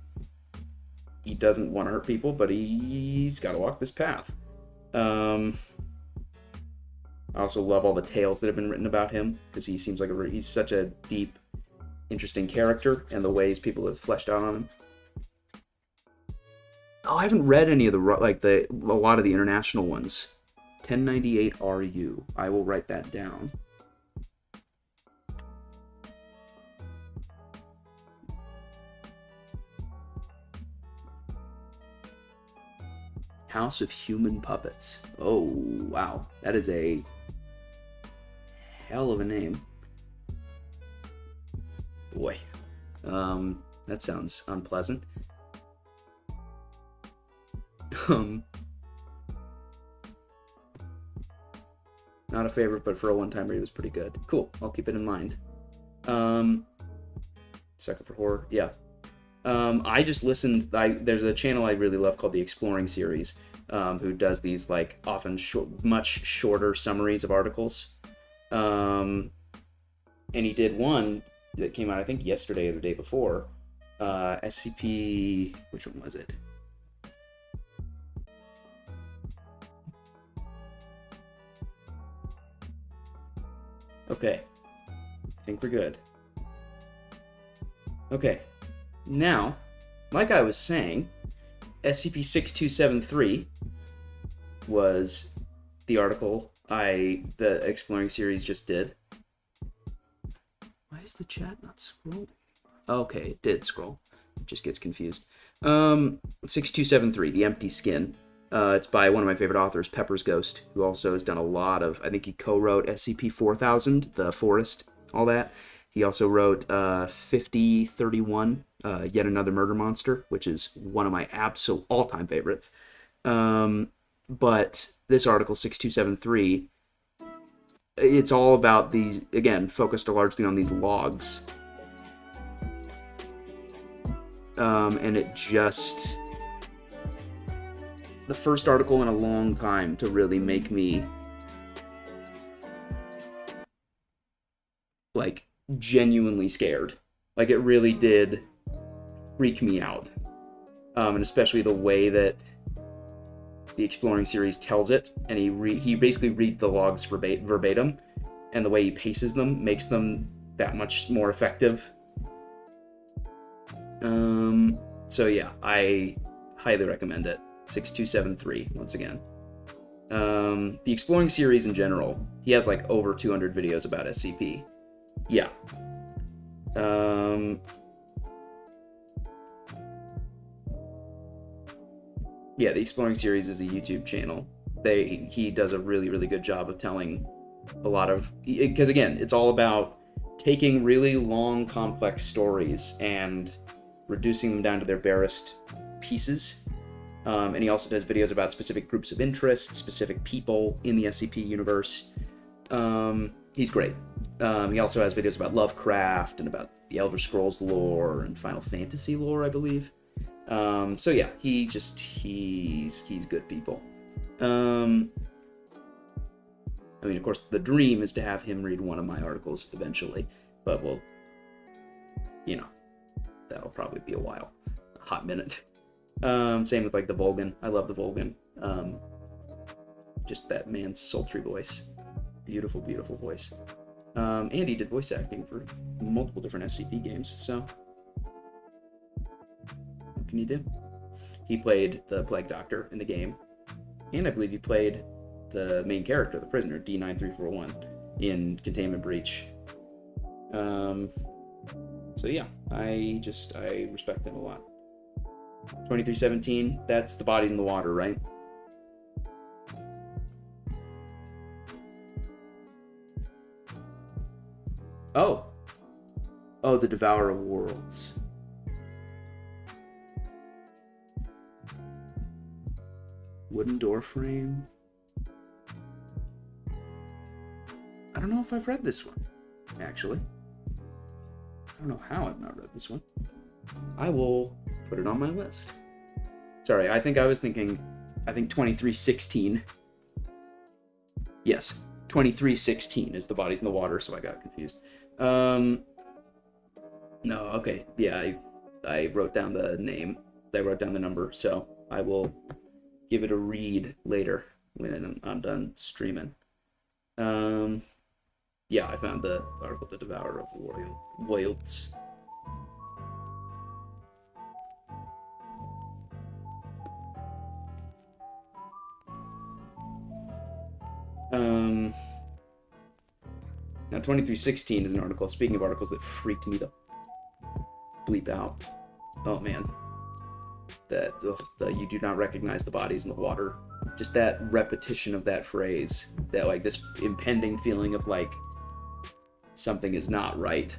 A: to hurt people, but he's got to walk this path. I also love all the tales that have been written about him, because he seems like he's such a deep, interesting character, and the ways people have fleshed out on him. Oh, I haven't read any of a lot of the international ones. 1098 RU. I will write that down. House of Human Puppets. Oh, wow. That is a hell of a name. Boy. That sounds unpleasant. Not a favorite, but for a one-time read, it was pretty good. Cool. I'll keep it in mind. Sucker for Horror. Yeah. I just listened. There's a channel I really love called the Exploring Series, who does these like often much shorter summaries of articles. And he did one that came out, I think, yesterday or the day before. SCP. Which one was it? Okay. I think we're good. Okay. Now, like I was saying, SCP-6273 was the article the Exploring Series just did. Why is the chat not scrolling? Okay, it did scroll. It just gets confused. 6273, The Empty Skin. It's by one of my favorite authors, Pepper's Ghost, who also has done a lot of, I think he co-wrote SCP-4000, The Forest, all that. He also wrote 5031, Yet Another Murder Monster, which is one of my absolute all-time favorites. But this article, 6273, it's all about these, again, focused largely on these logs. And it just... the first article in a long time to really make me like genuinely scared. Like it really did freak me out. And especially the way that the Exploring Series tells it, and he basically reads the logs verbatim, and the way he paces them makes them that much more effective. So yeah, I highly recommend it. 6273, once again. The Exploring Series in general, he has like over 200 videos about SCP. Yeah. Yeah, the Exploring Series is a YouTube channel. He does a really, really good job of telling a lot of... because again, it's all about taking really long, complex stories and reducing them down to their barest pieces. And he also does videos about specific groups of interest, specific people in the SCP universe. He's great. He also has videos about Lovecraft and about the Elder Scrolls lore and Final Fantasy lore, I believe. So yeah, he's good people. I mean, of course, the dream is to have him read one of my articles eventually, but we'll, that'll probably be a while, a hot minute. Same with like the Volgan. I love the Volgan. Just that man's sultry voice. Beautiful, beautiful voice. And he did voice acting for multiple different SCP games, so what can you do? He played the Plague Doctor in the game, and I believe he played the main character, the prisoner, D9341, in Containment Breach. So yeah, I respect him a lot. 2317, that's the body in the water, right? Oh, the Devourer of Worlds. Wooden door frame. I don't know if I've read this one, actually. I don't know how I've not read this one. I will put it on my list. Sorry, I think 2316. Yes, 2316 is the bodies in the water, so I got confused. No, okay, yeah, I wrote down the name. I wrote down the number, so I will give it a read later when I'm done streaming. Yeah, I found the article, The Devourer of Worlds. Now 2316 is an article, speaking of articles that freaked me the bleep out. Oh man. That you do not recognize the bodies in the water. Just that repetition of that phrase, that like this impending feeling of like something is not right.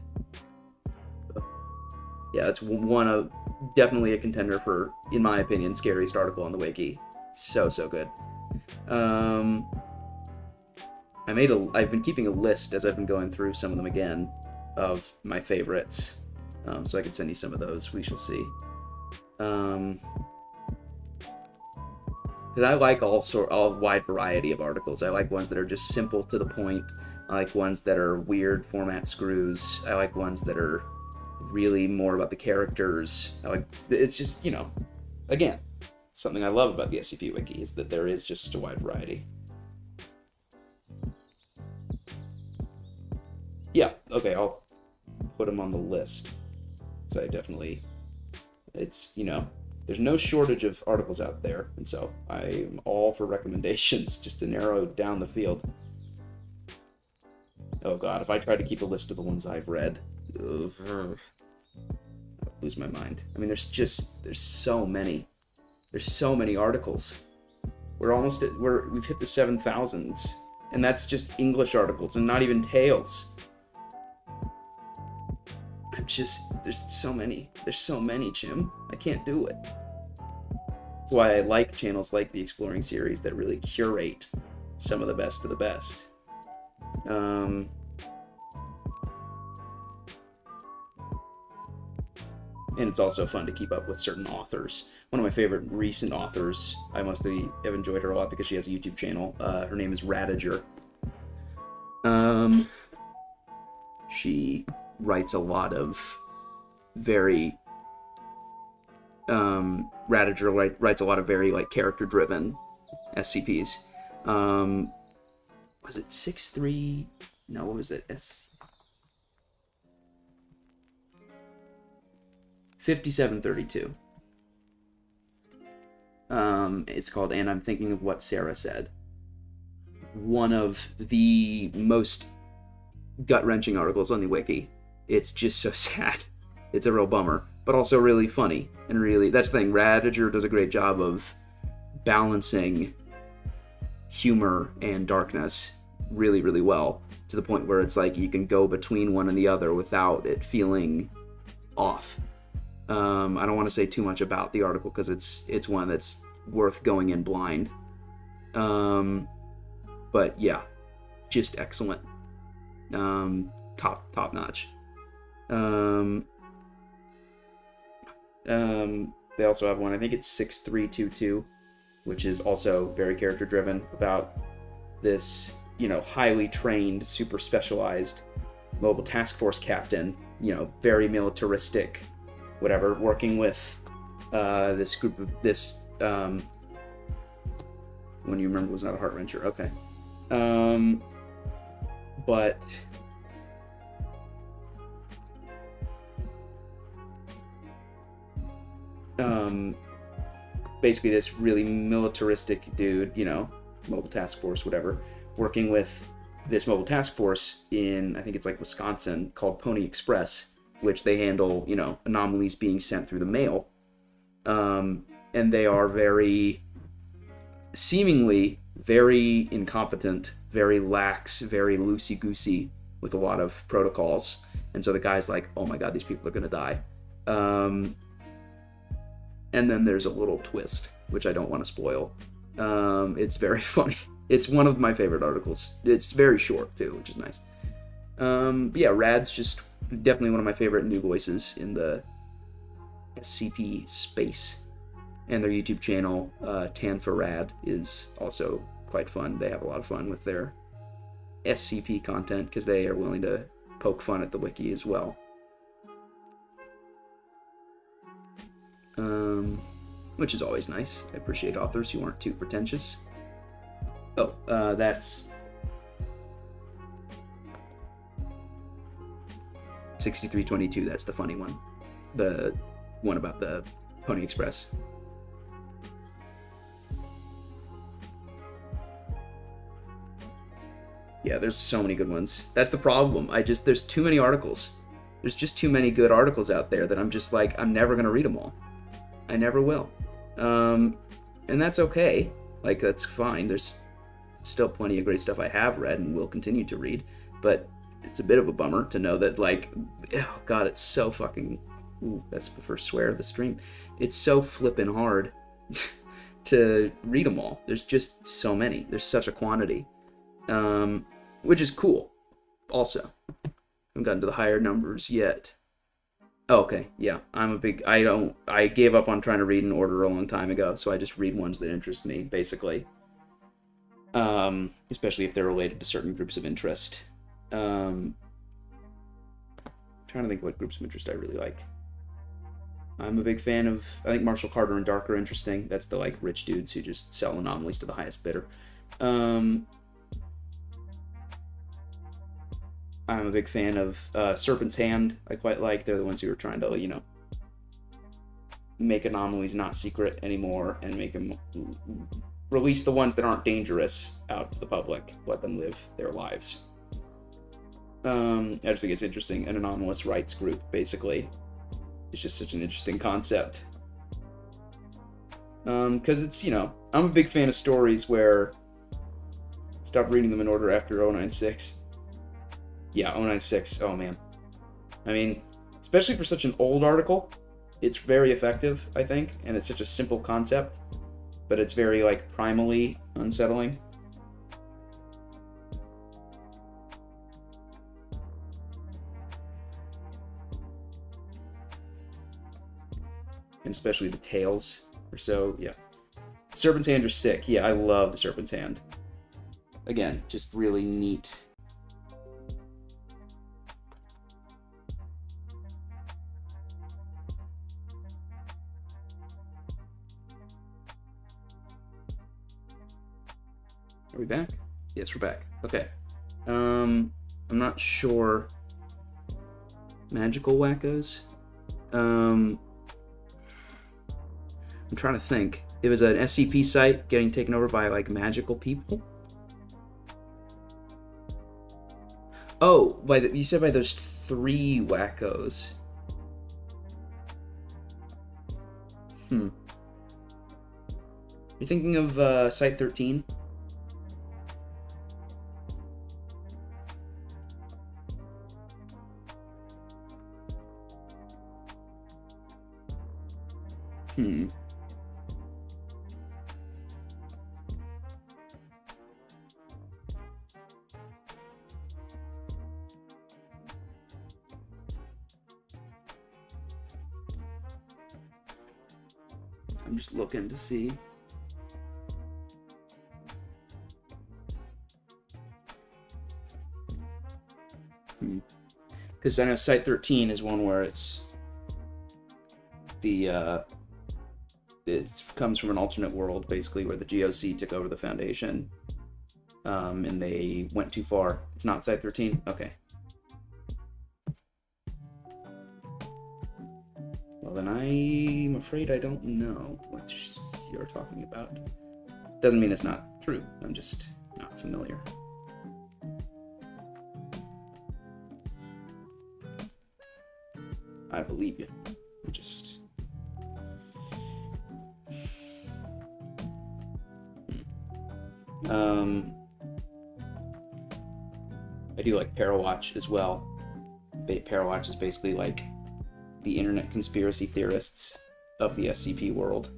A: Yeah, that's definitely a contender for, in my opinion, scariest article on the wiki. So good. I've been keeping a list as I've been going through some of them again of my favorites. So I can send you some of those. We shall see. Because I like all wide variety of articles. I like ones that are just simple to the point. I like ones that are weird format screws. I like ones that are really more about the characters. It's just, again, something I love about the SCP Wiki is that there is just such a wide variety. Yeah, okay, I'll put them on the list. So it's, there's no shortage of articles out there, and so I'm all for recommendations just to narrow down the field. Oh god, if I try to keep a list of the ones I've read, I'll lose my mind. I mean, there's so many. There's so many articles. We've hit the 7,000s, and that's just English articles and not even tales. There's so many, Jim. I can't do it. That's why I like channels like the Exploring series that really curate some of the best of the best. And it's also fun to keep up with certain authors. One of my favorite recent authors, I mostly have enjoyed her a lot because she has a YouTube channel. Her name is Radiger. She writes a lot of very Radiger writes a lot of very like character driven SCPs. Was it 6-3? No, what was it? 5732. It's called And I'm Thinking of What Sarah Said. One of the most gut-wrenching articles on the wiki. It's just so sad. It's a real bummer, but also really funny. And really, that's the thing, Radiger does a great job of balancing humor and darkness really, really well, to the point where it's like you can go between one and the other without it feeling off. I don't want to say too much about the article because it's one that's worth going in blind. But yeah, just excellent. Top notch. They also have one, I think it's 6322, which is also very character driven, about this, highly trained, super specialized mobile task force captain, very militaristic, whatever, working with this group of this one you remember was not a heart wrencher. Okay. But basically this really militaristic dude, mobile task force, whatever, working with this mobile task force in, I think it's like Wisconsin, called Pony Express, which they handle, anomalies being sent through the mail. And they are seemingly very incompetent, very lax, very loosey-goosey with a lot of protocols. And so the guy's like, oh my god, these people are going to die. And then there's a little twist, which I don't want to spoil. It's very funny. It's one of my favorite articles. It's very short, too, which is nice. Yeah, Rad's just definitely one of my favorite new voices in the SCP space. And their YouTube channel, Tan for Rad, is also quite fun. They have a lot of fun with their SCP content because they are willing to poke fun at the wiki as well. Which is always nice. I appreciate authors who aren't too pretentious. Oh, that's 6322. That's the funny one. The one about the Pony Express. Yeah, there's so many good ones. That's the problem. There's too many articles. There's just too many good articles out there that I'm just like, I'm never going to read them all. I never will. And that's okay. Like, that's fine. There's still plenty of great stuff I have read and will continue to read. But it's a bit of a bummer to know that, like, oh god, it's so fucking... Ooh, that's the first swear of the stream. It's so flippin' hard to read them all. There's just so many. There's such a quantity. Which is cool, also. I haven't gotten to the higher numbers yet. Oh, okay, yeah. I gave up on trying to read in order a long time ago, so I just read ones that interest me, basically. Especially if they're related to certain groups of interest. I'm trying to think what groups of interest I really like. I'm a big fan of, I think Marshall Carter and Dark are interesting. That's the, like, rich dudes who just sell anomalies to the highest bidder. I'm a big fan of Serpent's Hand. I quite like. They're the ones who are trying to, make anomalies not secret anymore and make them release the ones that aren't dangerous out to the public. Let them live their lives. I just think it's interesting. An anomalous rights group, basically. It's just such an interesting concept. Because it's, I'm a big fan of stories where... Stop reading them in order after 096. Yeah, 096. Oh, man. I mean, especially for such an old article, it's very effective, I think, and it's such a simple concept, but it's very, like, primally unsettling. And especially the tales are so, yeah. Serpent's Hand are sick. Yeah, I love the Serpent's Hand. Again, just really neat. Are we back? Yes, we're back. Okay. I'm not sure. Magical wackos? I'm trying to think. It was an SCP site getting taken over by, like, magical people? Oh, you said by those 3 wackos. You're thinking of Site 13? I'm just looking to see. Because I know Site 13 is one where it's the it comes from an alternate world, basically, where the GOC took over the Foundation, and they went too far. It's not Site 13? Okay. Well, then I'm afraid I don't know what you're talking about. Doesn't mean it's not true. I'm just not familiar. I believe you. I'm just... I do like Parawatch as well. Parawatch is basically like the internet conspiracy theorists of the SCP world.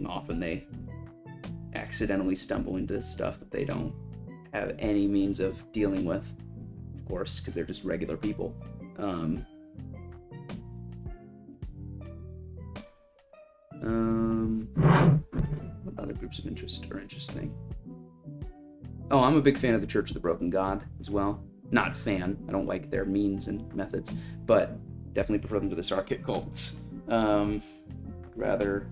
A: Often they accidentally stumble into stuff that they don't have any means of dealing with, of course, because they're just regular people. What other groups of interest are interesting? Oh, I'm a big fan of the Church of the Broken God as well. Not fan. I don't like their means and methods, but definitely prefer them to the Sarkit cults. Rather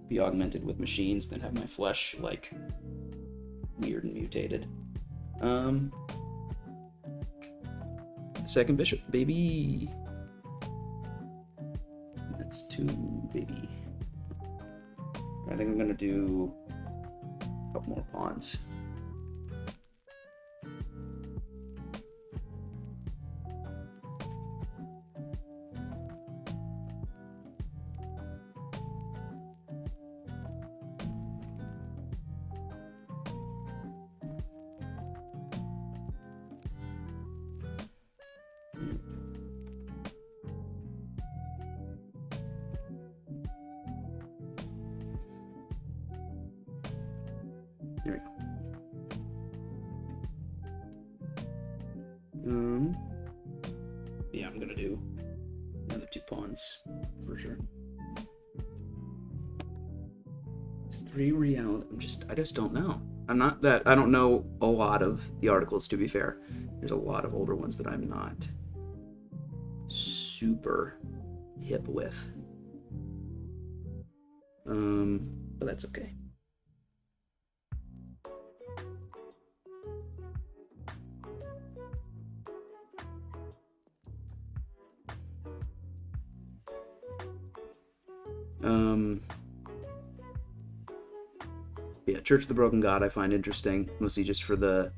A: be augmented with machines than have my flesh, like, weird and mutated. Second bishop, baby. That's 2, baby. I think I'm gonna do a couple more pawns. There we go. Yeah, I'm gonna do another 2 pawns for sure. It's 3 reality. I just don't know. I don't know a lot of the articles, to be fair. There's a lot of older ones that I'm not super hip with. But that's okay. Yeah, Church of the Broken God I find interesting, mostly just for their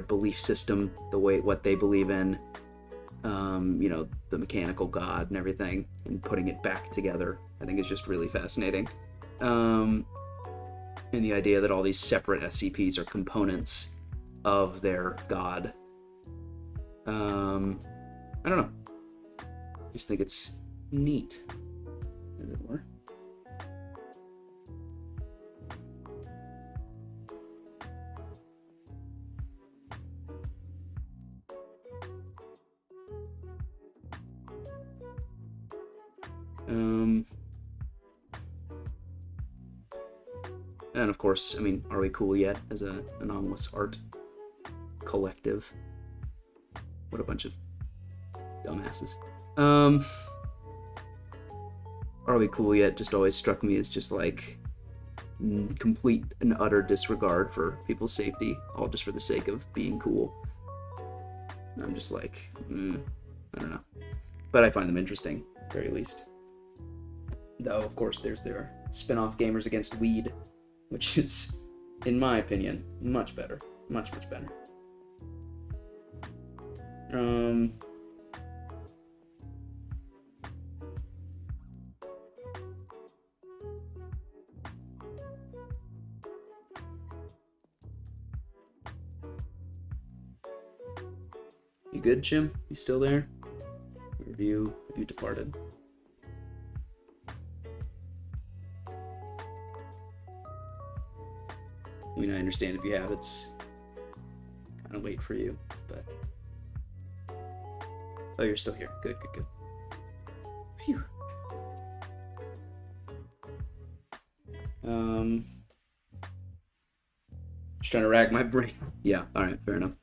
A: belief system, what they believe in, the mechanical god and everything, and putting it back together. I think is just really fascinating. And the idea that all these separate SCPs are components of their god. I don't know. Just think it's neat, as it were. And of course, I mean, Are We Cool Yet as an anomalous art collective? What a bunch of dumbasses. Are We Cool Yet just always struck me as just like complete and utter disregard for people's safety, all just for the sake of being cool. And I'm just like, I don't know. But I find them interesting, at the very least. Though, of course, there's their spin-off Gamers Against Weed, which is, in my opinion, much better. Much, much better. You good, Jim? You still there? Or have you departed? I mean, I understand if you have, it's kind of late for you, but... Oh, you're still here. Good, good, good. Phew. Just trying to rack my brain. Yeah, alright, fair enough.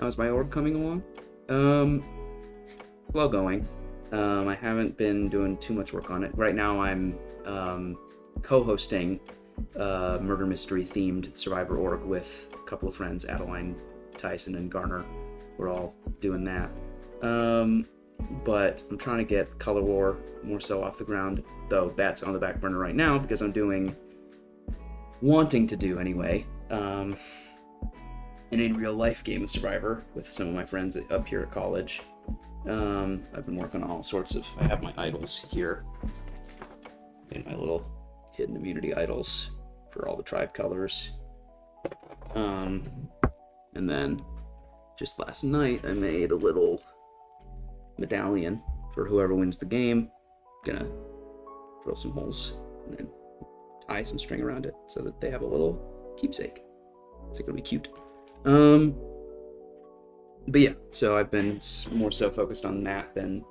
A: How's my org coming along? Slow going. I haven't been doing too much work on it. Right now I'm co-hosting a murder mystery themed Survivor org with a couple of friends, Adeline, Tyson, and Garner. We're all doing that. But I'm trying to get Color War more so off the ground, though that's on the back burner right now because I'm wanting to do anyway, an in real life game of Survivor with some of my friends up here at college. I've been working on all sorts of, I have my idols here, and my little hidden immunity idols for all the tribe colors. And then just last night I made a little medallion for whoever wins the game. Gonna drill some holes and then tie some string around it so that they have a little keepsake. It's gonna be cute. But yeah, so I've been more so focused on that than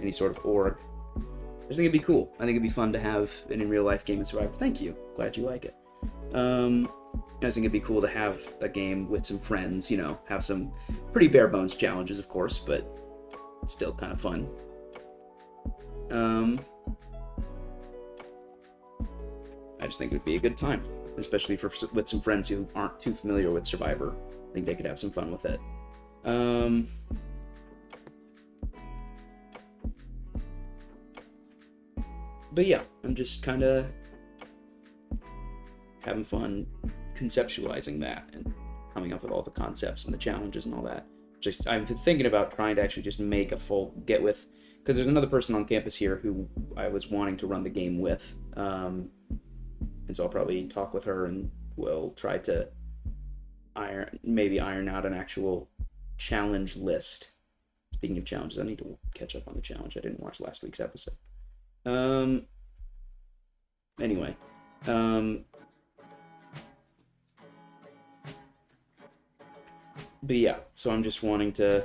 A: any sort of org. I just think it'd be cool. I think it'd be fun to have an in real life game of Survivor. Thank you. Glad you like it. I just think it'd be cool to have a game with some friends, you know, have some pretty bare bones challenges, of course, but still kind of fun. I just think it would be a good time, especially with some friends who aren't too familiar with Survivor. I think they could have some fun with it. But yeah, I'm just kind of having fun conceptualizing that and coming up with all the concepts and the challenges and all that. Just I've been thinking about trying to actually just make a full get with, because there's another person on campus here who I was wanting to run the game with, and so I'll probably talk with her and we'll try to iron out an actual challenge list. Speaking of challenges, I need to catch up on the challenge. I didn't watch last week's episode. Anyway, but yeah, so I'm just wanting to,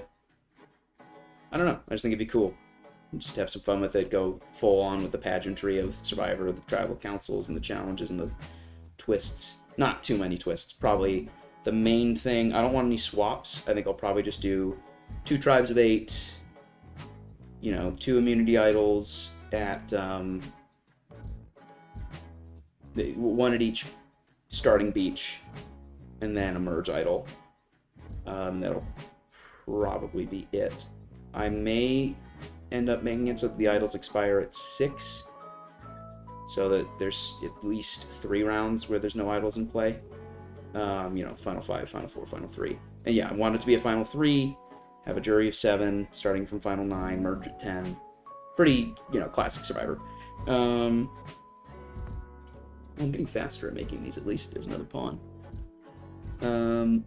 A: I don't know, I just think it'd be cool. Just have some fun with it, go full on with the pageantry of Survivor, the tribal councils and the challenges and the twists. Not too many twists, probably the main thing. I don't want any swaps. I think I'll probably just do 2 tribes of 8, you know, 2 immunity idols at, one at each starting beach, and then a merge idol. That'll probably be it. I may end up making it so that the idols expire at 6, so that there's at least 3 rounds where there's no idols in play. You know, Final 5, Final 4, Final 3. And yeah, I want it to be a Final 3, have a jury of 7, starting from Final 9, merge at 10. Pretty, you know, classic Survivor. I'm getting faster at making these, at least. There's another pawn. But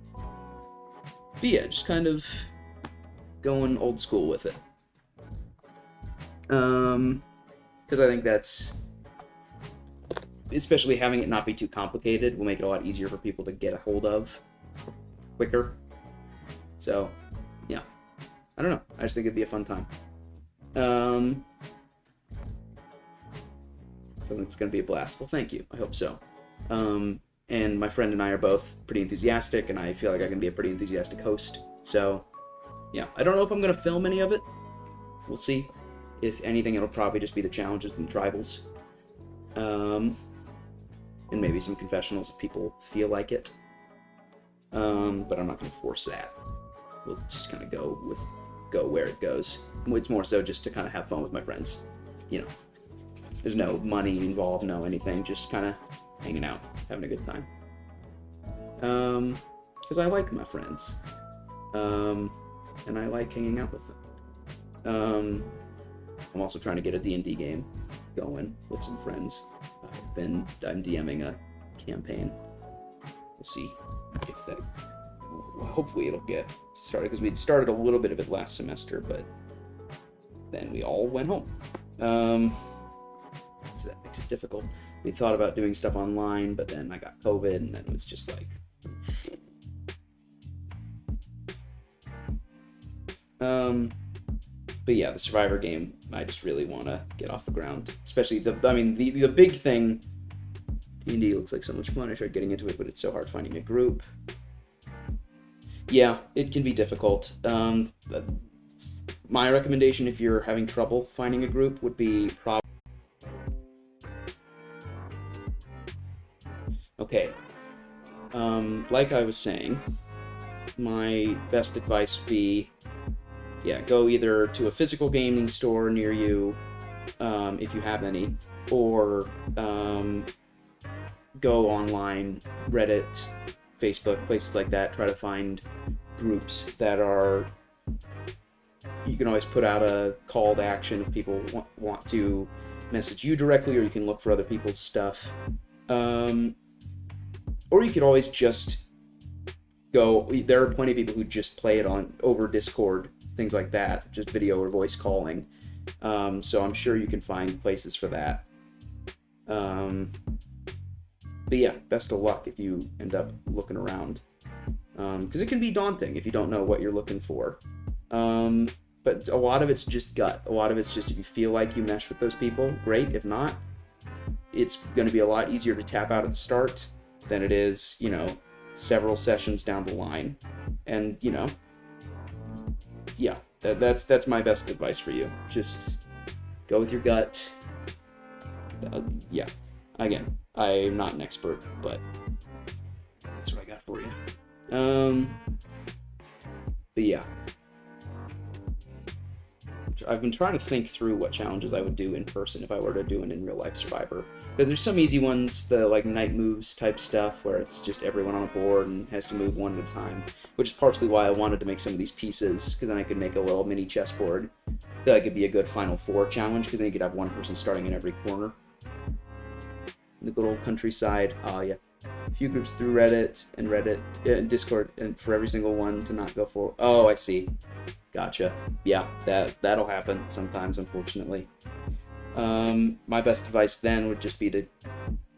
A: yeah, just kind of going old school with it. Because I think that's, especially having it not be too complicated, will make it a lot easier for people to get a hold of quicker. So, yeah. I don't know. I just think it'd be a fun time. So I think it's going to be a blast. Well, thank you. I hope so. And my friend and I are both pretty enthusiastic, and I feel like I can be a pretty enthusiastic host. So, yeah. I don't know if I'm going to film any of it. We'll see. If anything, it'll probably just be the challenges and the tribals. And maybe some confessionals if people feel like it. But I'm not going to force that. We'll just kind of go where it goes. It's more so just to kind of have fun with my friends. You know, there's no money involved, no anything. Just kind of hanging out, having a good time. Because I like my friends. And I like hanging out with them. I'm also trying to get a D&D game going with some friends. I'm DMing a campaign. We'll see if that hopefully it'll get started, because we'd started a little bit of it last semester, but then we all went home. So that makes it difficult. We thought about doing stuff online, but then I got COVID, and then it was just like... But yeah, the Survivor game, I just really want to get off the ground. Especially, the big thing... D&D looks like so much fun. I tried getting into it, but it's so hard finding a group. Yeah, it can be difficult. My recommendation, if you're having trouble finding a group, would be Okay. Like I was saying, my best advice would be, go either to a physical gaming store near you, if you have any, or go online, Reddit, Facebook, places like that. Try to find groups that are... You can always put out a call to action if people want to message you directly, or you can look for other people's stuff. Or you could always just go... There are plenty of people who just play it over Discord, things like that, just video or voice calling. So I'm sure you can find places for that. But yeah, best of luck if you end up looking around. Because it can be daunting if you don't know what you're looking for. But a lot of it's just gut. A lot of it's just, if you feel like you mesh with those people, great. If not, it's going to be a lot easier to tap out at the start than it is, several sessions down the line. And, yeah, that's my best advice for you. Just go with your gut. Yeah. Again, I'm not an expert, but that's what I got for you. But yeah. I've been trying to think through what challenges I would do in person if I were to do an in real life Survivor. Because there's some easy ones, the like night moves type stuff, where it's just everyone on a board and has to move one at a time, which is partially why I wanted to make some of these pieces, because then I could make a little mini chessboard that could be a good Final Four challenge, because then you could have one person starting in every corner. The good old countryside. Yeah. A few groups through Reddit and Discord, and for every single one to not go for... Oh, I see. Gotcha. Yeah, that'll happen sometimes, unfortunately. My best advice then would just be to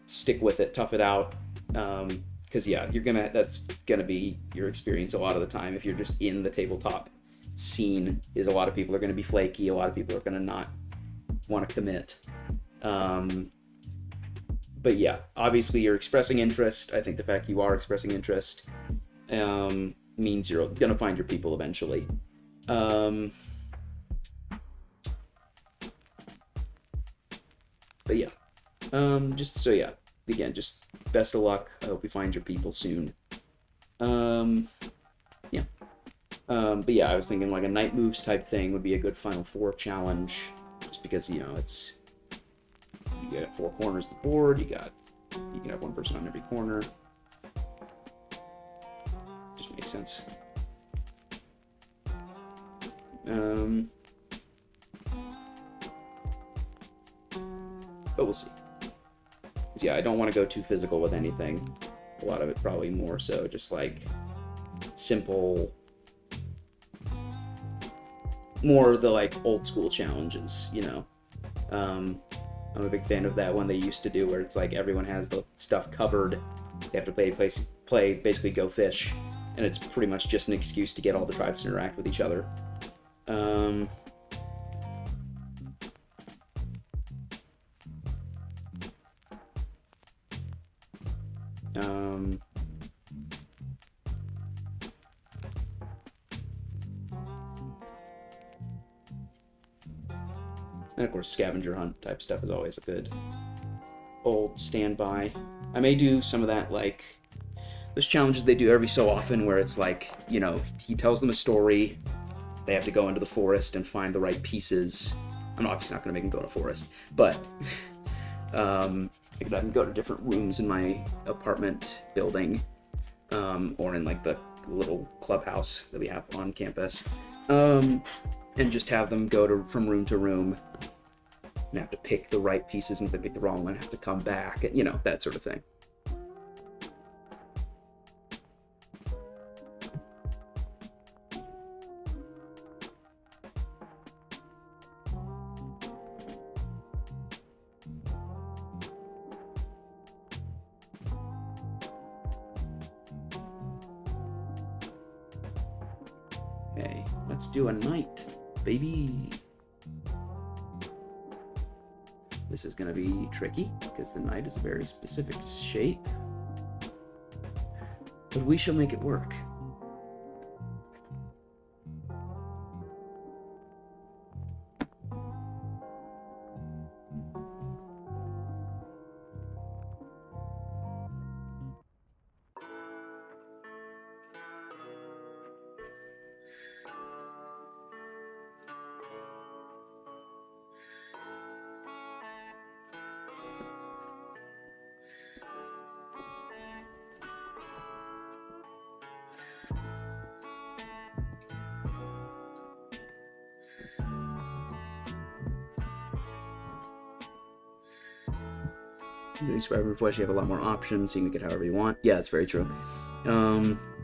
A: stick with it, tough it out. Because yeah, that's gonna be your experience a lot of the time. If you're just in the tabletop scene, is a lot of people are gonna be flaky. A lot of people are gonna not want to commit. But yeah, obviously you're expressing interest. I think the fact you are expressing interest means you're gonna find your people eventually. But yeah, again, just best of luck. I hope you find your people soon. Yeah. But yeah, I was thinking like a night moves type thing would be a good Final Four challenge, just because, it's... You got 4 corners of the board, you can have one person on every corner. Just makes sense. But we'll see. 'Cause yeah, I don't want to go too physical with anything. A lot of it probably more so just like simple, more of the like old school challenges, I'm a big fan of that one they used to do where it's like everyone has the stuff covered. They have to play basically Go Fish, and it's pretty much just an excuse to get all the tribes to interact with each other. And of course, scavenger hunt type stuff is always a good old standby. I may do some of that, like those challenges they do every so often where it's like, he tells them a story, they have to go into the forest and find the right pieces. I'm obviously not going to make them go in a forest, but I can go to different rooms in my apartment building, or in like the little clubhouse that we have on campus, and just have them go from room to room and have to pick the right pieces, and if they pick the wrong one, have to come back, and that sort of thing. Okay, let's do a night, baby. This is going to be tricky because the knight is a very specific shape. But we shall make it work. In Survivor Flesh, you have a lot more options. You can make it however you want. Yeah, it's very true.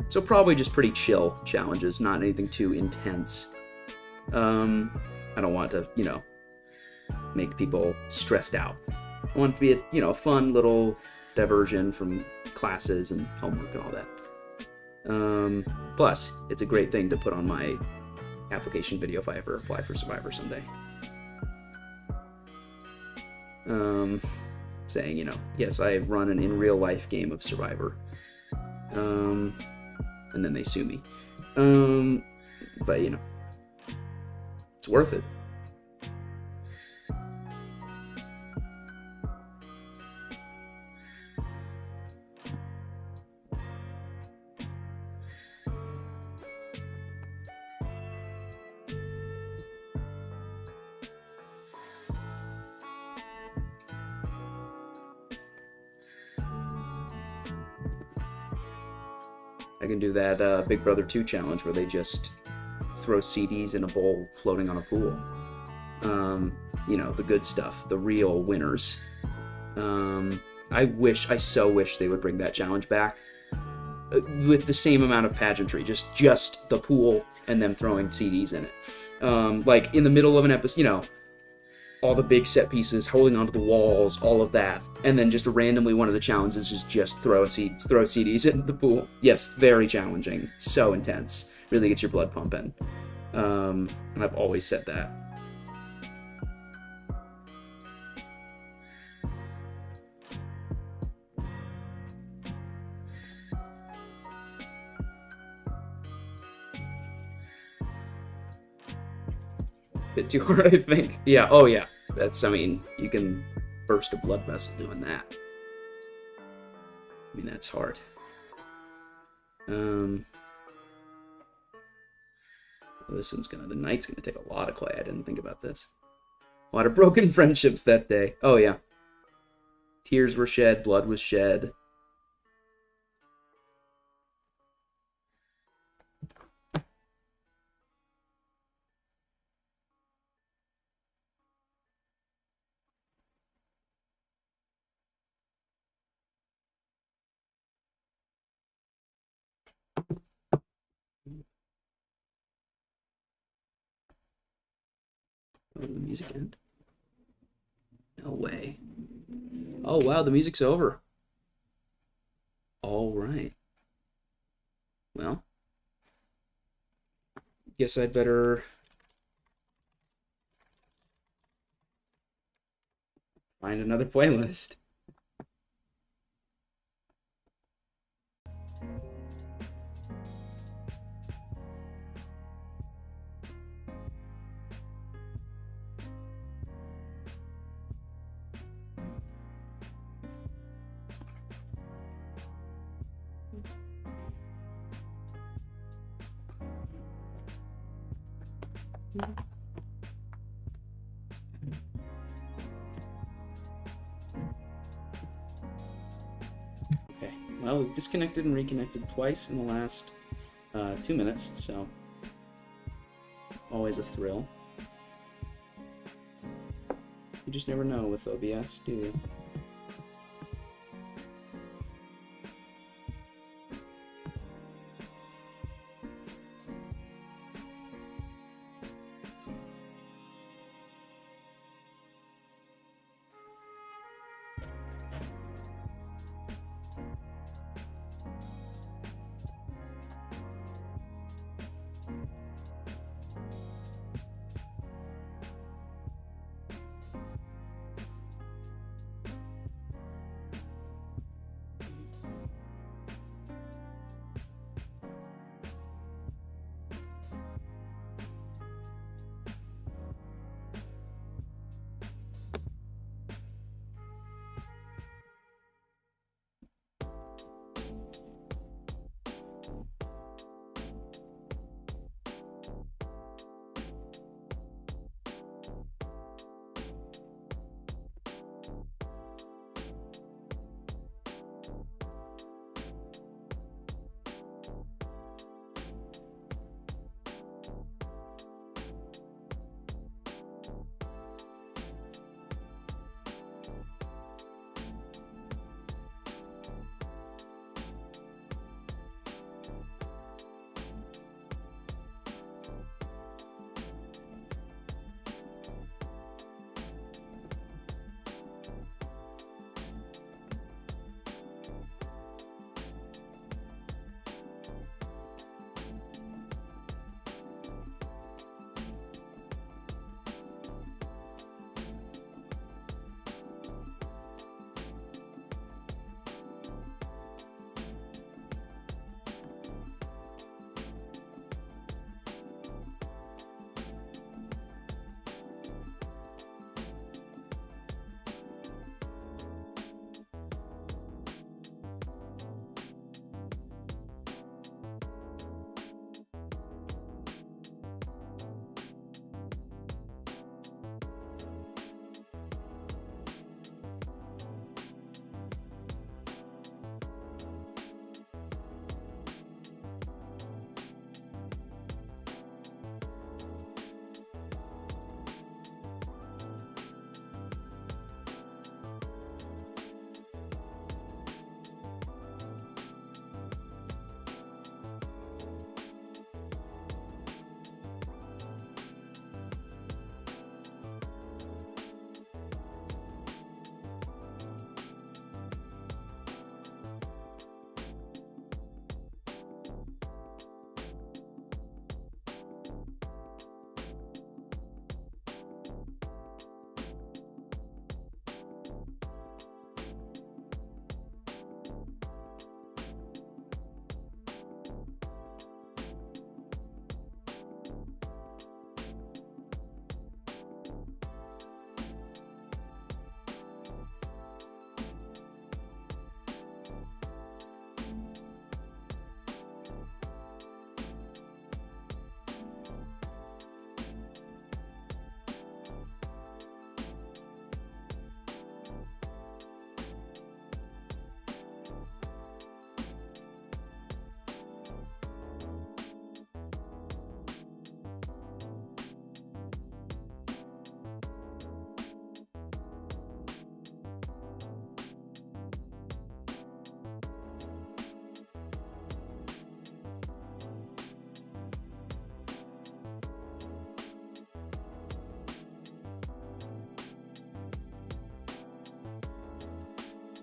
A: So probably just pretty chill challenges, not anything too intense. I don't want to, make people stressed out. I want it to be a fun little diversion from classes and homework and all that. Plus, it's a great thing to put on my application video if I ever apply for Survivor someday. Saying, yes, I have run an in real life game of Survivor. And then they sue me. But, it's worth it. I can do that Big Brother 2 challenge where they just throw CDs in a bowl floating on a pool. The good stuff, the real winners. I so wish they would bring that challenge back with the same amount of pageantry, just the pool and them throwing CDs in it. Like in the middle of an episode, all the big set pieces, holding onto the walls, all of that, and then just randomly one of the challenges is just throw CDs in the pool. Yes, very challenging, so intense, really gets your blood pumping. And I've always said that. Bit too hard, I think. Yeah, oh yeah. You can burst a blood vessel doing that. That's hard. The night's gonna take a lot of clay. I didn't think about this. A lot of broken friendships that day. Oh yeah. Tears were shed, blood was shed. Oh, the music end? No way. Oh, wow, the music's over. All right. Well, guess I'd better find another playlist. Okay, well, we've disconnected and reconnected twice in the last 2 minutes, so always a thrill. You just never know with OBS, do you?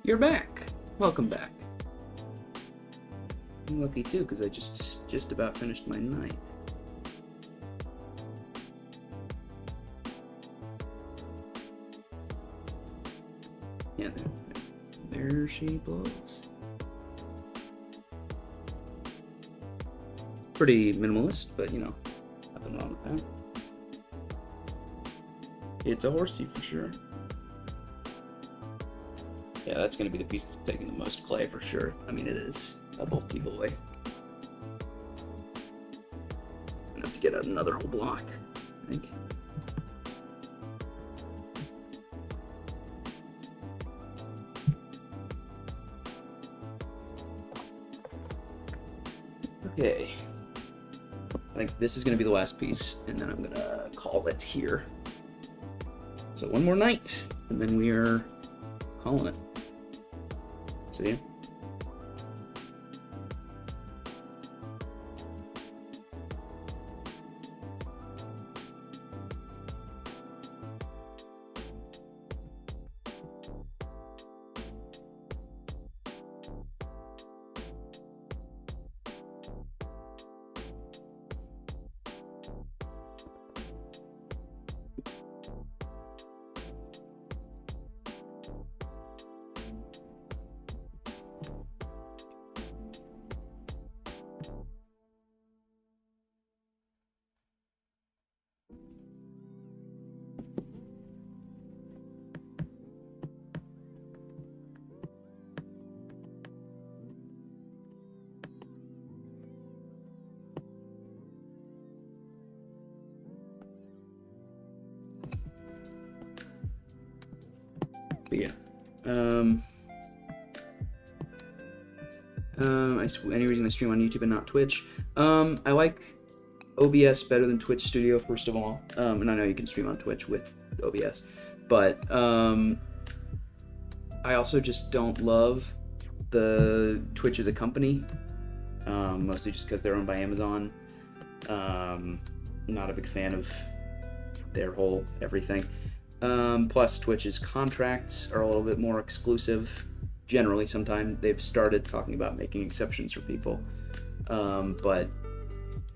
A: You're back. Welcome back. I'm lucky too, because I just about finished my night. Yeah, there she blows. Pretty minimalist, but you know, nothing wrong with that. It's a horsey for sure. Yeah, that's gonna be the piece that's taking the most clay for sure. I mean, it is a bulky boy. I'm gonna have to get out another whole block, I think. Okay. I think this is gonna be the last piece, and then I'm gonna call it here. So one more night, and then we are calling it. So yeah. But yeah. Any reason to stream on YouTube and not Twitch? I like OBS better than Twitch Studio, first of all. And I know you can stream on Twitch with OBS. But I also just don't love the Twitch as a company. Mostly just because they're owned by Amazon. Not a big fan of their whole everything. Plus, Twitch's contracts are a little bit more exclusive. Generally, sometimes they've started talking about making exceptions for people. But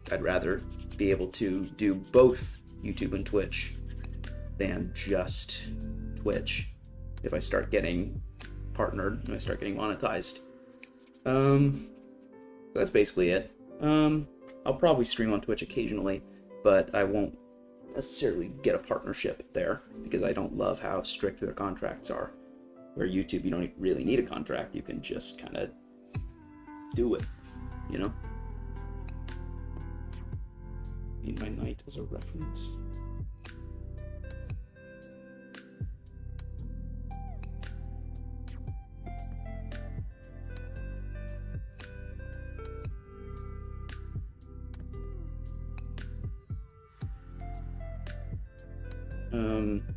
A: I'd rather be able to do both YouTube and Twitch than just Twitch if I start getting partnered and I start getting monetized. That's basically it. I'll probably stream on Twitch occasionally, but I won't necessarily get a partnership there because I don't love how strict their contracts are. Where YouTube, you don't really need a contract, you can just kind of do it, you know? Need my night as a reference.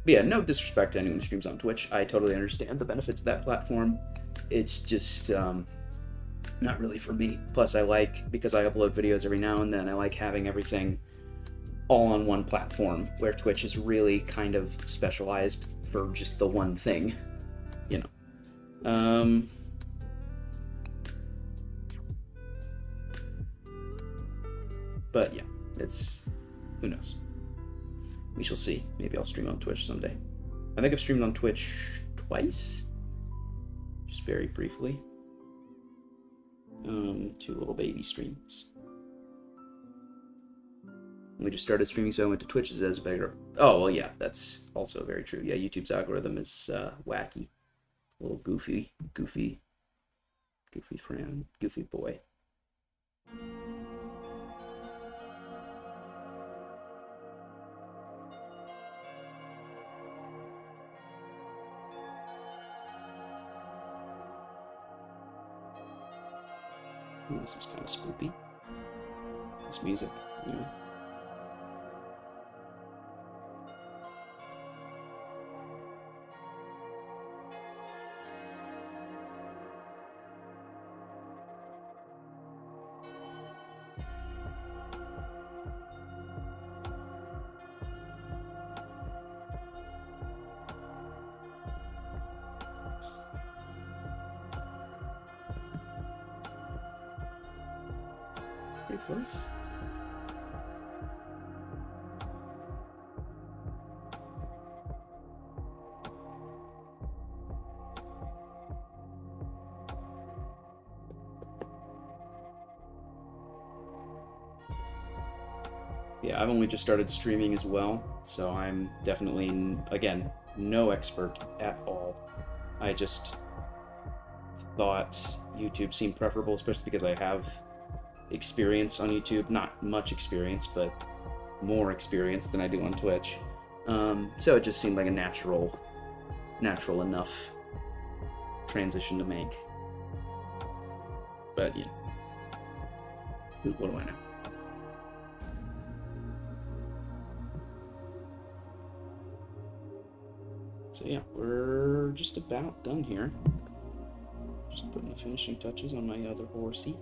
A: But yeah, no disrespect to anyone who streams on Twitch. I totally understand the benefits of that platform. It's just not really for me. Plus, I like, because I upload videos every now and then, I like having everything all on one platform, where Twitch is really kind of specialized for just the one thing, you know. But yeah, it's, who knows. We shall see. Maybe I'll stream on Twitch someday. I think I've streamed on Twitch twice. Just very briefly. 2 little baby streams. We just started streaming, so I went to Twitch as bigger. Oh, well, yeah, that's also very true. Yeah, YouTube's algorithm is wacky. A little goofy friend, goofy boy. Ooh, this is kind of spoopy. This music, anyway. close. Yeah, I've only just started streaming as well, so I'm definitely, again, no expert at all. I just thought YouTube seemed preferable, especially because I have experience on YouTube. Not much experience, but more experience than I do on Twitch. So it just seemed like a natural enough transition to make. But, yeah. What do I know? So yeah, we're just about done here. Just putting the finishing touches on my other horsey.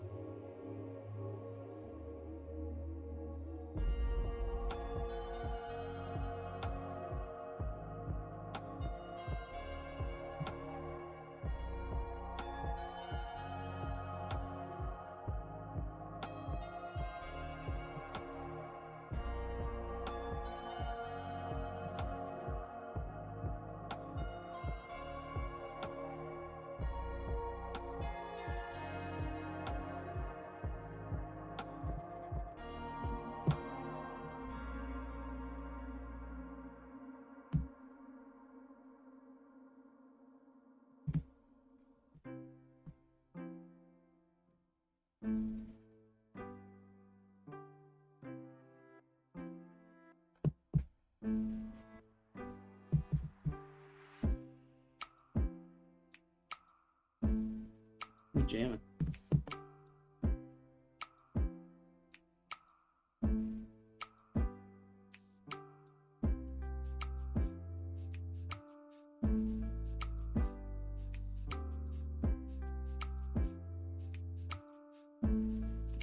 A: I'm jamming.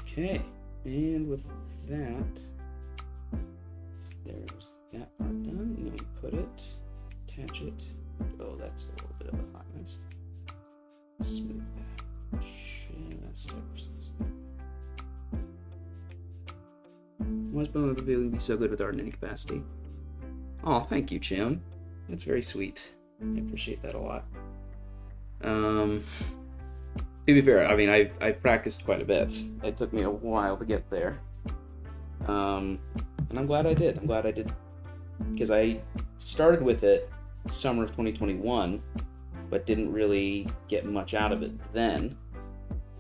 A: Okay, and with that, there's that part done. And then we put it, attach it. Oh, that's a little bit of a hotness. Smooth that just ever. Why is Bowman to be so good with art in any capacity? Oh, thank you, Jim. That's very sweet. I appreciate that a lot. To be fair, I mean, I've practiced quite a bit. It took me a while to get there. And I'm glad I did. I'm glad I did. Because I started with it summer of 2021, but didn't really get much out of it then.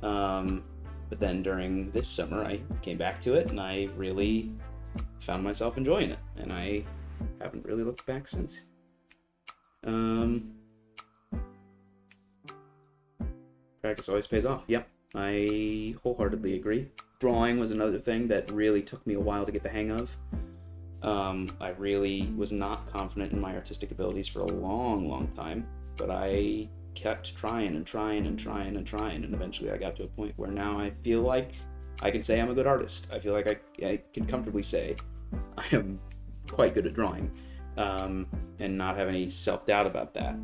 A: But then during this summer, I came back to it, and I really found myself enjoying it. And I haven't really looked back since. Practice always pays off. Yep, I wholeheartedly agree. Drawing was another thing that really took me a while to get the hang of. I really was not confident in my artistic abilities for a long time, but I kept trying, and eventually I got to a point where now I feel like I can say I'm a good artist. I feel like I can comfortably say I am quite good at drawing, and not have any self-doubt about that.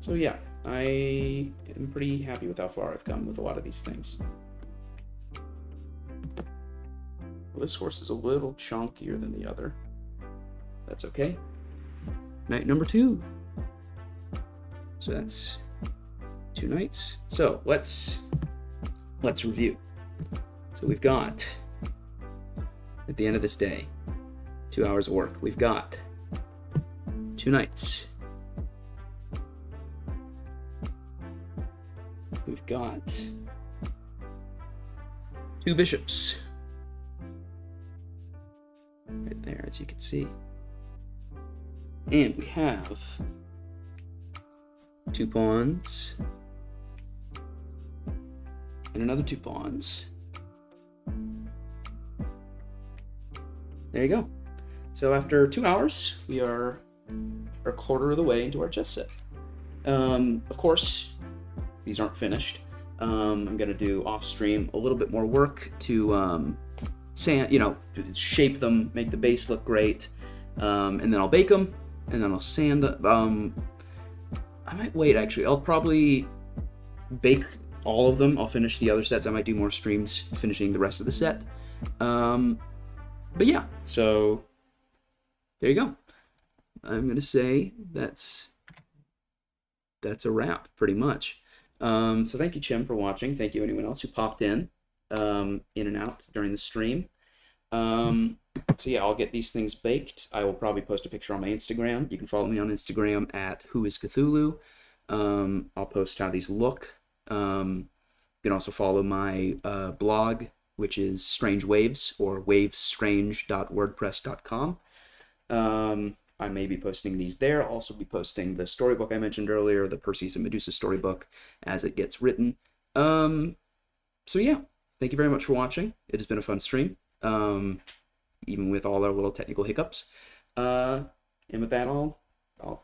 A: So yeah, I am pretty happy with how far I've come with a lot of these things. Well, this horse is a little chunkier than the other. That's okay. Night number 2. So that's 2 nights. So let's review. So we've got, at the end of this day, 2 hours of work. We've got 2 nights. We've got 2 bishops. Right there, as you can see. And we have 2 pawns. And another 2 pawns. There you go. So after 2 hours, we are a quarter of the way into our chess set. Of course, these aren't finished. I'm gonna do off stream a little bit more work to shape them, make the base look great, and then I'll bake them, and then I'll sand. I might wait actually. I'll probably bake all of them. I'll finish the other sets. I might do more streams finishing the rest of the set. But yeah, so there you go. I'm gonna say that's a wrap, pretty much. So thank you, Chim, for watching. Thank you, anyone else who popped in and out during the stream. So yeah, I'll get these things baked. I will probably post a picture on my Instagram. You can follow me on Instagram at whoiscthulhu. I'll post how these look. You can also follow my blog, which is Strange Waves, or wavesstrange.wordpress.com. I may be posting these there. I'll also be posting the storybook I mentioned earlier, the Perseus and Medusa storybook, as it gets written. So yeah, thank you very much for watching. It has been a fun stream, even with all our little technical hiccups. And with that, I'll